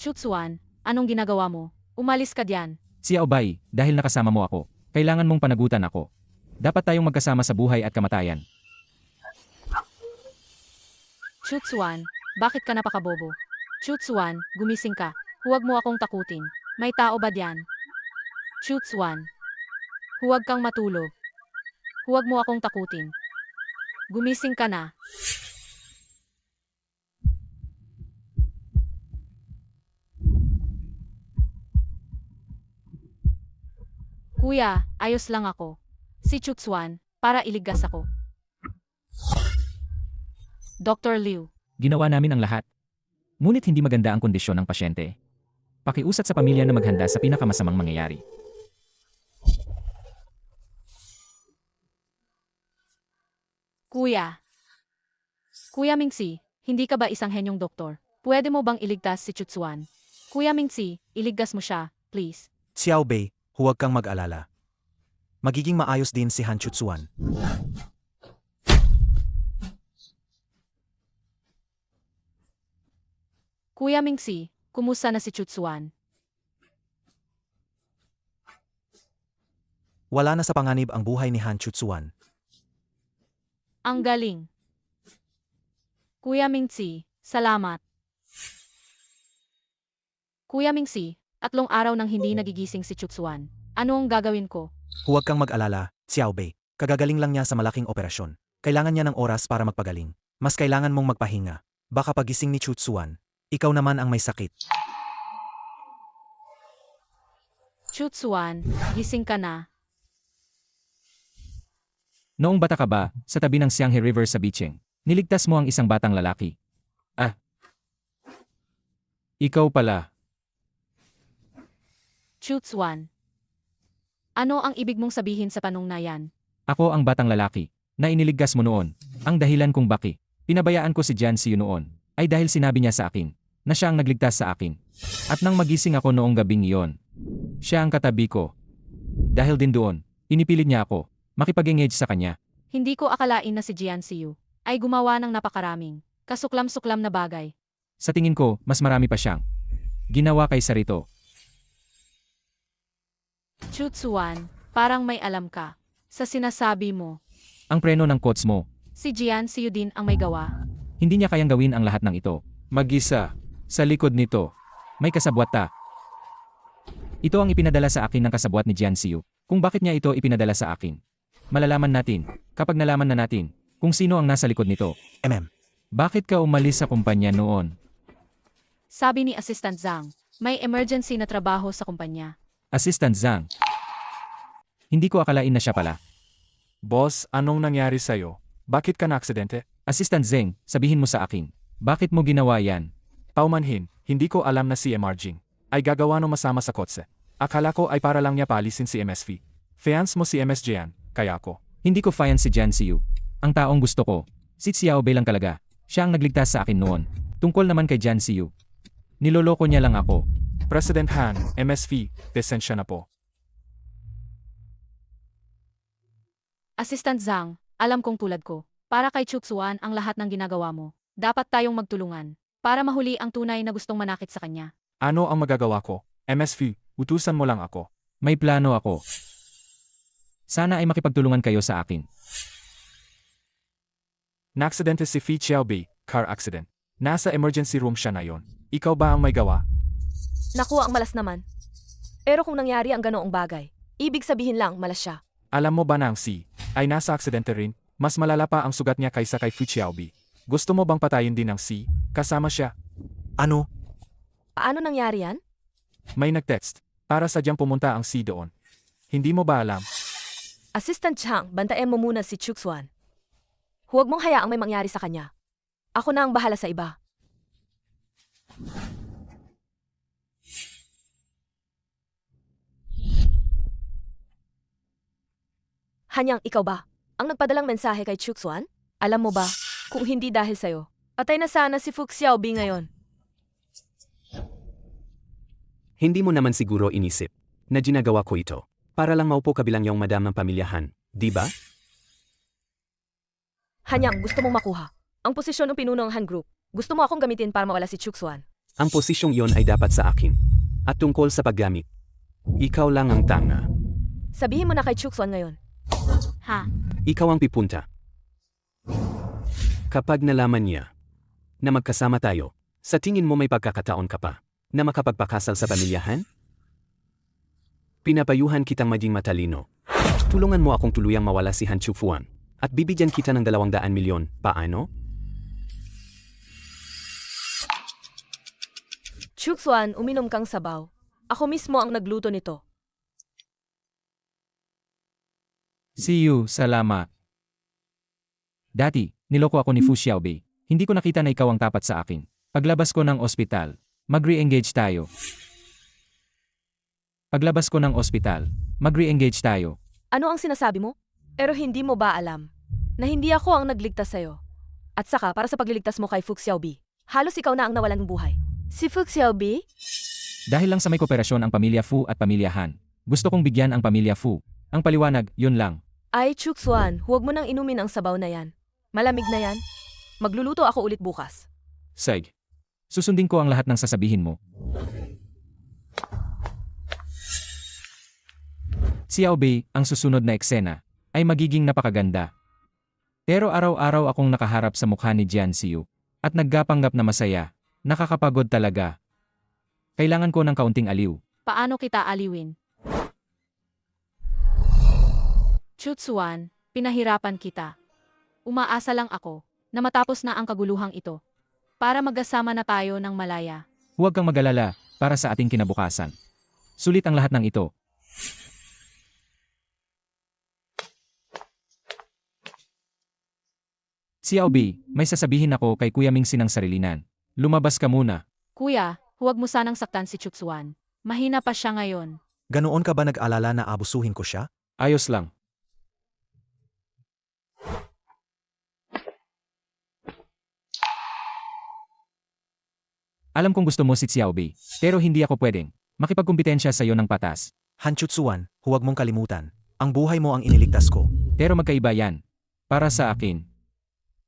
Chutsuan, anong ginagawa mo? Umalis ka diyan. Xiao Bai, dahil nakasama mo ako, kailangan mong panagutan ako. Dapat tayong magkasama sa buhay at kamatayan. Chutsuan, bakit ka napakabobo? Chutsuan, gumising ka. Huwag mo akong takutin. May tao ba diyan? Chutsuan, huwag kang matulog. Huwag mo akong takutin. Gumising ka na. Kuya, ayos lang ako. Si Chutsuan, para iligtas ako. Dr. Liu, Ginawa namin ang lahat. Ngunit hindi maganda ang kondisyon ng pasyente. Pakiusap sa pamilya na maghanda sa pinakamasamang mangyayari. Kuya. Kuya Mingxi, hindi ka ba isang henyong doktor? Pwede mo bang iligtas si Chutsuan? Kuya Mingxi, iligtas mo siya, please. Xiao Bei, huwag kang mag-alala. Magiging maayos din si Han Chutsuan. Kuya Mingxi, kumusta na si Chutsuan? Wala na sa panganib ang buhay ni Han Chutsuan. Ang galing. Kuya Mingxi, salamat. Kuya Mingxi, 3 araw nang hindi nagigising si Chutsuan. Ano ang gagawin ko? Huwag kang mag-alala, Xiao Bei. Kagagaling lang niya sa malaking operasyon. Kailangan niya ng oras para magpagaling. Mas kailangan mong magpahinga. Baka pagising ni Chutsuan, ikaw naman ang may sakit. Chutsuan, gising ka na. Noong bata ka ba, sa tabi ng Xianghe River sa Bicheng, niligtas mo ang isang batang lalaki. Ikaw pala. Chutsuan. Ano ang ibig mong sabihin sa tanong na yan? Ako ang batang lalaki, na iniligtas mo noon. Ang dahilan kung bakit pinabayaan ko si Jian Siu noon, ay dahil sinabi niya sa akin, na siya ang nagligtas sa akin. At nang magising ako noong gabing iyon, siya ang katabi ko. Dahil din doon, inipilit niya ako, makipag-engage sa kanya. Hindi ko akalain na si Jian Siu ay gumawa ng napakaraming, kasuklam-suklam na bagay. Sa tingin ko, mas marami pa siyang ginawa kaysa rito. Chutsuan, parang may alam ka. Sa sinasabi mo, Ang preno ng coach mo, si Jian Siyu din ang may gawa. hindi niya kayang gawin ang lahat ng ito. Mag-isa. Sa likod nito. May kasabwat ta. Ito ang ipinadala sa akin ng kasabwat ni Jian Siu. Kung bakit niya ito ipinadala sa akin. Malalaman natin, kapag nalaman na natin, kung sino ang nasa likod nito. Bakit ka umalis sa kumpanya noon? Sabi ni Assistant Zhang, may emergency na trabaho sa kumpanya. Assistant Zhang. Hindi ko akalain na siya pala. Boss, anong nangyari sa'yo? Bakit ka na-aksidente? Assistant Zheng, sabihin mo sa akin. Bakit mo ginawa yan? Paumanhin, hindi ko alam na si MR Jing ay gagawa no masama sa kotse. Akala ko ay para lang niya paalisin si MSV. Fiance mo si MS Jian, kaya ako. Hindi ko fiance si Jian Siu. Ang taong gusto ko, si Xiaobei lang talaga. Siya ang nagligtas sa akin noon. Tungkol naman kay Jian Siu. Niloloko niya lang ako. President Han, MSV, desensya na po. Assistant Zhang, alam kong tulad ko. Para kay Chutsuan ang lahat ng ginagawa mo. Dapat tayong magtulungan. Para mahuli ang tunay na gustong manakit sa kanya. Ano ang magagawa ko? MSV, utusan mo lang ako. May plano ako. Sana ay makipagtulungan kayo sa akin. Na-aksidente si Fi Xiaobei, car accident. Nasa emergency room siya na yon. Ikaw ba ang may gawa? Naku, ang malas naman. Pero kung nangyari ang ganoong bagay, ibig sabihin lang malas siya. Alam mo ba na ang si ay nasa aksidente rin? Mas malala pa ang sugat niya kaysa kay Fi Xiaobei. Gusto mo bang patayin din ang si? Kasama siya. Ano? Paano nangyari yan? May nag-text. Para sadyang pumunta ang si doon. Hindi mo ba alam? Assistant Chang, bantayan mo muna si Chutsuan. Huwag mong hayaang may mangyari sa kanya. Ako na ang bahala sa iba. Hanyang, ikaw ba? Ang nagpadalang mensahe kay Chutsuan? Alam mo ba, kung hindi dahil sa'yo, patay na sana si Fu Xiaobei ngayon. Hindi mo naman siguro inisip na ginagawa ko ito para lang maupo kabilang yung madam ng pamilyahan, di ba? Hanyang, gusto mong makuha ang posisyon ng pinuno ng Han Group. Gusto mo akong gamitin para mawala si Chutsuan. Ang posisyong yon ay dapat sa akin. At tungkol sa paggamit, ikaw lang ang tanga. Sabihin mo na kay Chutsuan ngayon. Ha? Ikaw ang pipunta. Kapag nalaman niya na magkasama tayo, sa tingin mo may pagkakataon ka pa na makapagpakasal sa pamilyahan? Pinapayuhan kitang maging matalino. Tulungan mo akong tuluyang mawala si Han Chufuan at bibigyan kita ng 200 milyon. Paano? Chutsuan, uminom kang sabaw. Ako mismo ang nagluto nito. See you, salamat. Dati, niloko ako ni Fu Xiaobei. Hindi ko nakita na ikaw ang tapat sa akin. Paglabas ko ng ospital, mag-re-engage tayo. Paglabas ko ng ospital, mag-re-engage tayo. Ano ang sinasabi mo? Pero hindi mo ba alam na hindi ako ang nagligtas sa'yo? At saka, para sa pagliligtas mo kay Fu Xiaobei, halos ikaw na ang nawalan ng buhay. Si Fu Xiaobei? Dahil lang sa may kooperasyon ang pamilya Fu at pamilya Han, gusto kong bigyan ang pamilya Fu. Ang paliwanag, yun lang. Ay, Chutsuan, huwag mo nang inumin ang sabaw na yan. Malamig na yan. Magluluto ako ulit bukas. Sige. Susundin ko ang lahat ng sasabihin mo. Xiaobei, ang susunod na eksena, ay magiging napakaganda. Pero araw-araw akong nakaharap sa mukha ni Jian Siu, at naggapanggap na masaya, nakakapagod talaga. Kailangan ko ng kaunting aliw. Paano kita aliwin? Chutsuan, pinahirapan kita. Umaasa lang ako na matapos na ang kaguluhang ito. Para magkasama na tayo ng malaya. Huwag kang mag-alala para sa ating kinabukasan. Sulit ang lahat ng ito. Xiaobei, may sasabihin ako kay Kuya Mingxin ng sarilinan. Lumabas ka muna. Kuya, huwag mo sanang saktan si Chutsuan. Mahina pa siya ngayon. Ganoon ka ba nag-alala na abusuhin ko siya? Ayos lang. Alam kong gusto mo si Xiaobei, pero hindi ako pwedeng makipagkumpetensya sa iyo ng patas. Han Chutsuan, huwag mong kalimutan. Ang buhay mo ang iniligtas ko. Pero magkaiba yan. Para sa akin,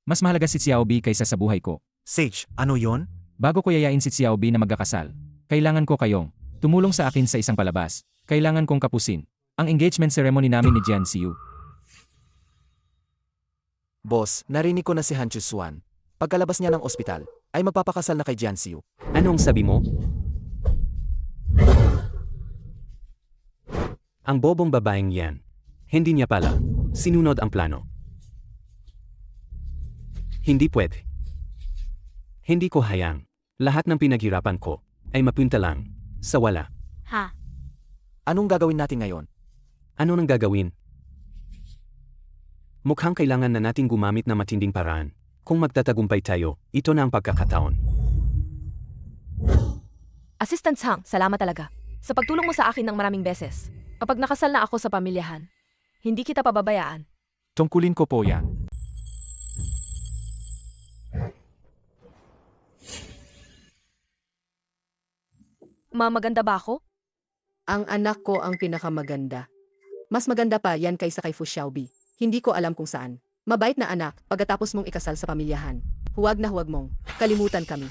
mas mahalaga si Xiaobei kaysa sa buhay ko. Sage, ano yon? Bago ko yayain si Xiaobei na magkakasal, kailangan ko kayong tumulong sa akin sa isang palabas. Kailangan kong kapusin ang engagement ceremony namin ni Jian Siu. Boss, narinig ko na si Han Chusuan. Pagkalabas niya ng ospital, ay magpapakasal na kay Jian Siu. Anong sabi mo? Ang bobong babaeng yan. Hindi niya pala. Sinunod ang plano. Hindi pwede. Hindi ko hayang. Lahat ng pinaghirapan ko ay mapunta lang sa wala. Ha? Anong gagawin natin ngayon? Ano nang gagawin? Mukhang kailangan na nating gumamit ng matinding paraan. Kung magtatagumpay tayo, ito na ang pagkakataon. Assistant Hang, salamat talaga. Sa pagtulong mo sa akin ng maraming beses. Kapag nakasal na ako sa pamilyahan, hindi kita pababayaan. Tungkulin ko po yan. Maganda ba ako? Ang anak ko ang pinakamaganda. Mas maganda pa yan kaysa kay Fu Xiaobi. Hindi ko alam kung saan. Mabait na anak, pagkatapos mong ikasal sa pamilyahan. Huwag na huwag mong kalimutan kami.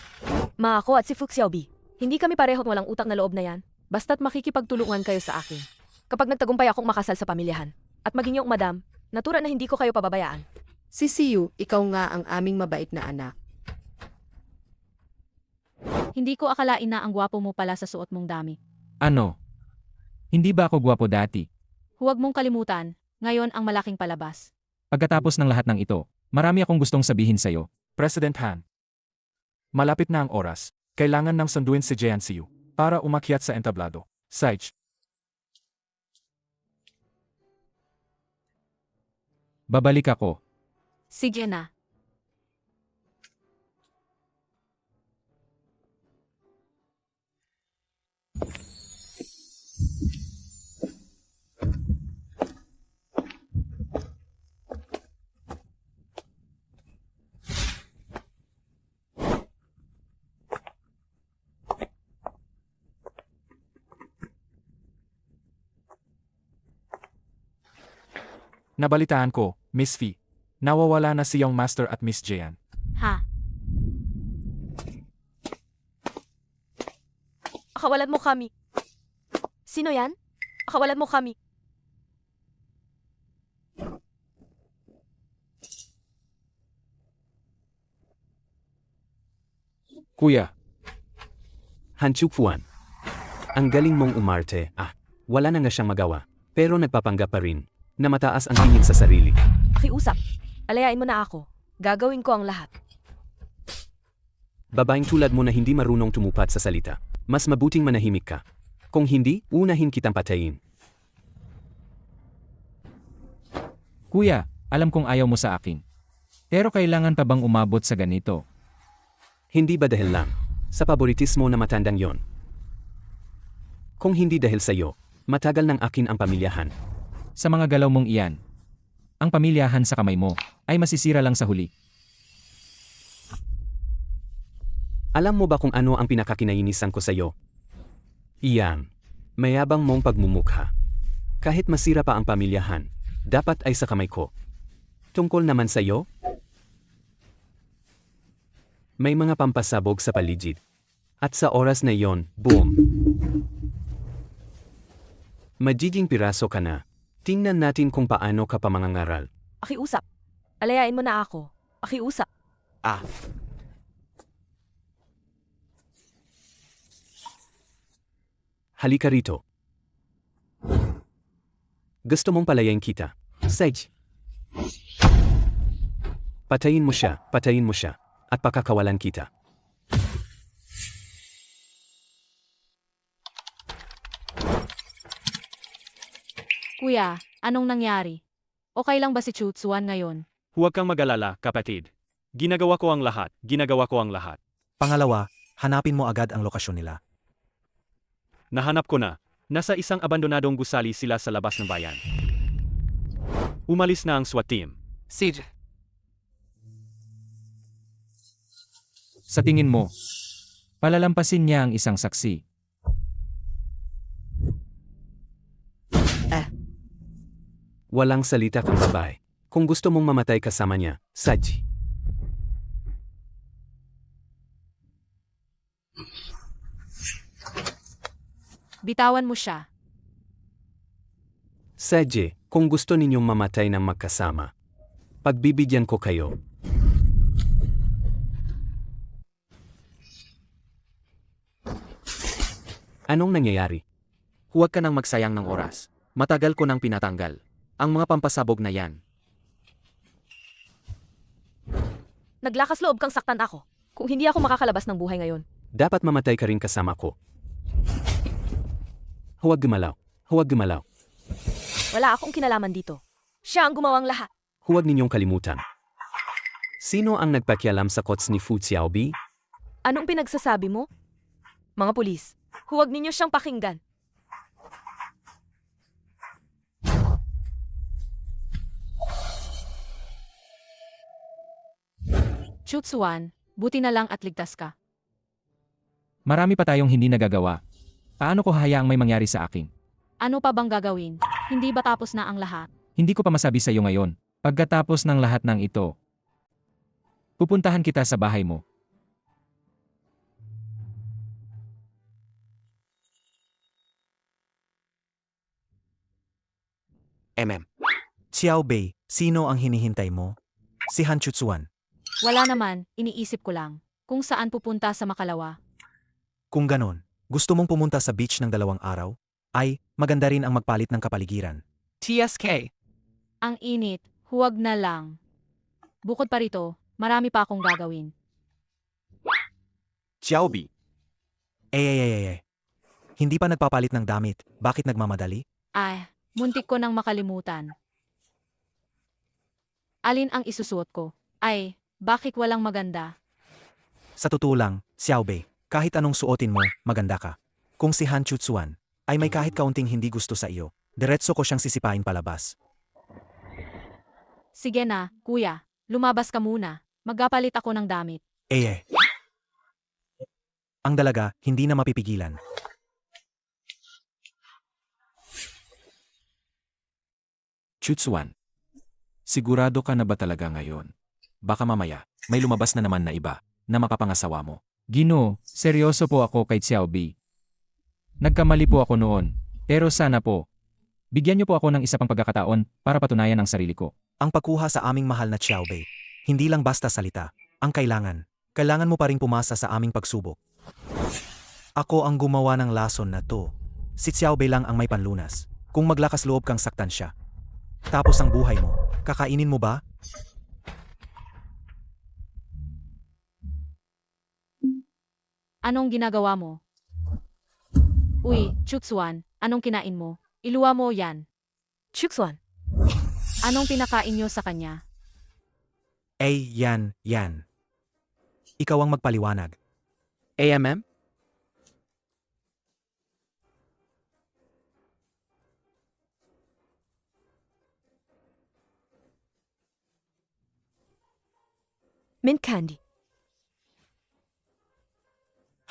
Ako at si Fu Xiaobi, hindi kami parehot walang utak na loob na yan. Basta't makikipagtulungan kayo sa akin. Kapag nagtagumpay akong makasal sa pamilyahan, at maging yung madam, natura na hindi ko kayo pababayaan. Si Siu, ikaw nga ang aming mabait na anak. Hindi ko akalain na ang gwapo mo pala sa suot mong dami. Ano? Hindi ba ako gwapo dati? Huwag mong kalimutan, ngayon ang malaking palabas. Pagkatapos ng lahat ng ito, marami akong gustong sabihin sa'yo. President Han. Malapit na ang oras. Kailangan nang sunduin si Jian Siu para umakyat sa entablado. Sage. Babalik ako. Sige na. Nabalitaan ko, Miss Fee. Nawawala na si Young Master at Miss Jian. Ha? Akawalan mo kami. Sino yan? Akawalan mo kami. Kuya, Han Chufuan. Ang galing mong umarte. Wala na nga siyang magawa. Pero nagpapanggap pa rin na mataas ang tingin sa sarili. Pakiusap. Alayain mo na ako. Gagawin ko ang lahat. Babaeng tulad mo na hindi marunong tumupad sa salita. Mas mabuting manahimik ka. Kung hindi, unahin kitang patayin. Kuya, alam kong ayaw mo sa akin. Pero kailangan pa bang umabot sa ganito? Hindi ba dahil lang sa paboritismo na matandang yon? Kung hindi dahil sa'yo, matagal ng akin ang pamilyahan. Sa mga galaw mong iyan, ang pamilyahan sa kamay mo ay masisira lang sa huli. Alam mo ba kung ano ang pinakakinainisan ko sa'yo? Iyan, mayabang mong pagmumukha. Kahit masira pa ang pamilyahan, dapat ay sa kamay ko. Tungkol naman sa'yo? May mga pampasabog sa paligid. At sa oras na yon, boom! Magiging piraso ka na. Tingnan natin kung paano ka pa mangangaral. Pakiusap. Alayain mo na ako. Pakiusap. Halika rito. Gusto mong palayain kita. Sage. Patayin mo siya, at pakakawalan kita. Kuya, anong nangyari? Okay lang ba si Chutsuan ngayon? Huwag kang mag-alala, kapatid. Ginagawa ko ang lahat. Pangalawa, hanapin mo agad ang lokasyon nila. Nahanap ko na. Nasa isang abandonadong gusali sila sa labas ng bayan. Umalis na ang SWAT team. Sid, Sa tingin mo, palalampasin niya ang isang saksi. Walang salita kang babae. Kung gusto mong mamatay kasama niya, Saji. Bitawan mo siya. Sadye, kung gusto ninyong mamatay ng magkasama, pagbibigyan ko kayo. Anong nangyayari? Huwag ka nang magsayang ng oras. Matagal ko nang pinatanggal. Ang mga pampasabog na yan. Naglakas loob kang saktan ako. Kung hindi ako makakalabas ng buhay ngayon. Dapat mamatay ka rin kasama ko. Huwag gumalaw. Huwag gumalaw. Wala akong kinalaman dito. Siya ang gumawang lahat. Huwag ninyong kalimutan. Sino ang nagpakialam sa kots ni Fu Xiaobi? Anong pinagsasabi mo? Mga pulis, huwag ninyo siyang pakinggan. Chutsuan, buti na lang at ligtas ka. Marami pa tayong hindi nagagawa. Paano ko hahayaang may mangyari sa akin? Ano pa bang gagawin? Hindi ba tapos na ang lahat? Hindi ko pa masabi sa iyo ngayon. Pagkatapos ng lahat ng ito, pupuntahan kita sa bahay mo. Xiao Bei, sino ang hinihintay mo? Si Han Chutsuan. Wala naman, iniisip ko lang. Kung saan pupunta sa Makalawa. Kung ganon, gusto mong pumunta sa beach ng 2 araw? Ay, maganda rin ang magpalit ng kapaligiran. TSK. Ang init, huwag na lang. Bukod pa rito, marami pa akong gagawin. Xiaobi, Hindi pa nagpapalit ng damit, bakit nagmamadali? Ay, muntik ko nang makalimutan. Alin ang isusuot ko? Ay, bakit walang maganda? Sa totoo lang, Xiao Bei, kahit anong suotin mo, maganda ka. Kung si Han Chutsuan ay may kahit kaunting hindi gusto sa iyo, diretso ko siyang sisipain palabas. Sige na, kuya, lumabas ka muna. Magpapalit ako ng damit. Ang dalaga, hindi na mapipigilan. Chutsuan, sigurado ka na ba talaga ngayon? Baka mamaya, may lumabas na naman na iba na mapapangasawa mo. Gino, seryoso po ako kay Xiaobi. Nagkamali po ako noon, pero sana po, bigyan niyo po ako ng isa pang pagkakataon para patunayan ang sarili ko. Ang pagkuha sa aming mahal na Xiao Bei, hindi lang basta salita, ang kailangan mo pa ring pumasa sa aming pagsubok. Ako ang gumawa ng lason na to. Si Xiao Bei lang ang may panlunas. Kung maglakas loob kang saktan siya. Tapos ang buhay mo, kakainin mo ba? Anong ginagawa mo? Uy, Chutsuan, anong kinain mo? Iluwa mo yan. Chutsuan, Anong pinakain niyo sa kanya? Yan. Ikaw ang magpaliwanag. AMM? mint candy.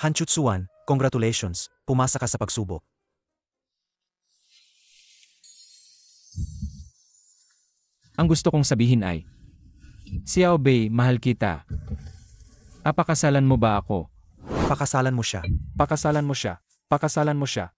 Han Chutsuan, congratulations, pumasa ka sa pagsubok. Ang gusto kong sabihin ay, Xiao Bei, mahal kita. Apakasalan mo ba ako? Pakasalan mo siya. Pakasalan mo siya. Pakasalan mo siya.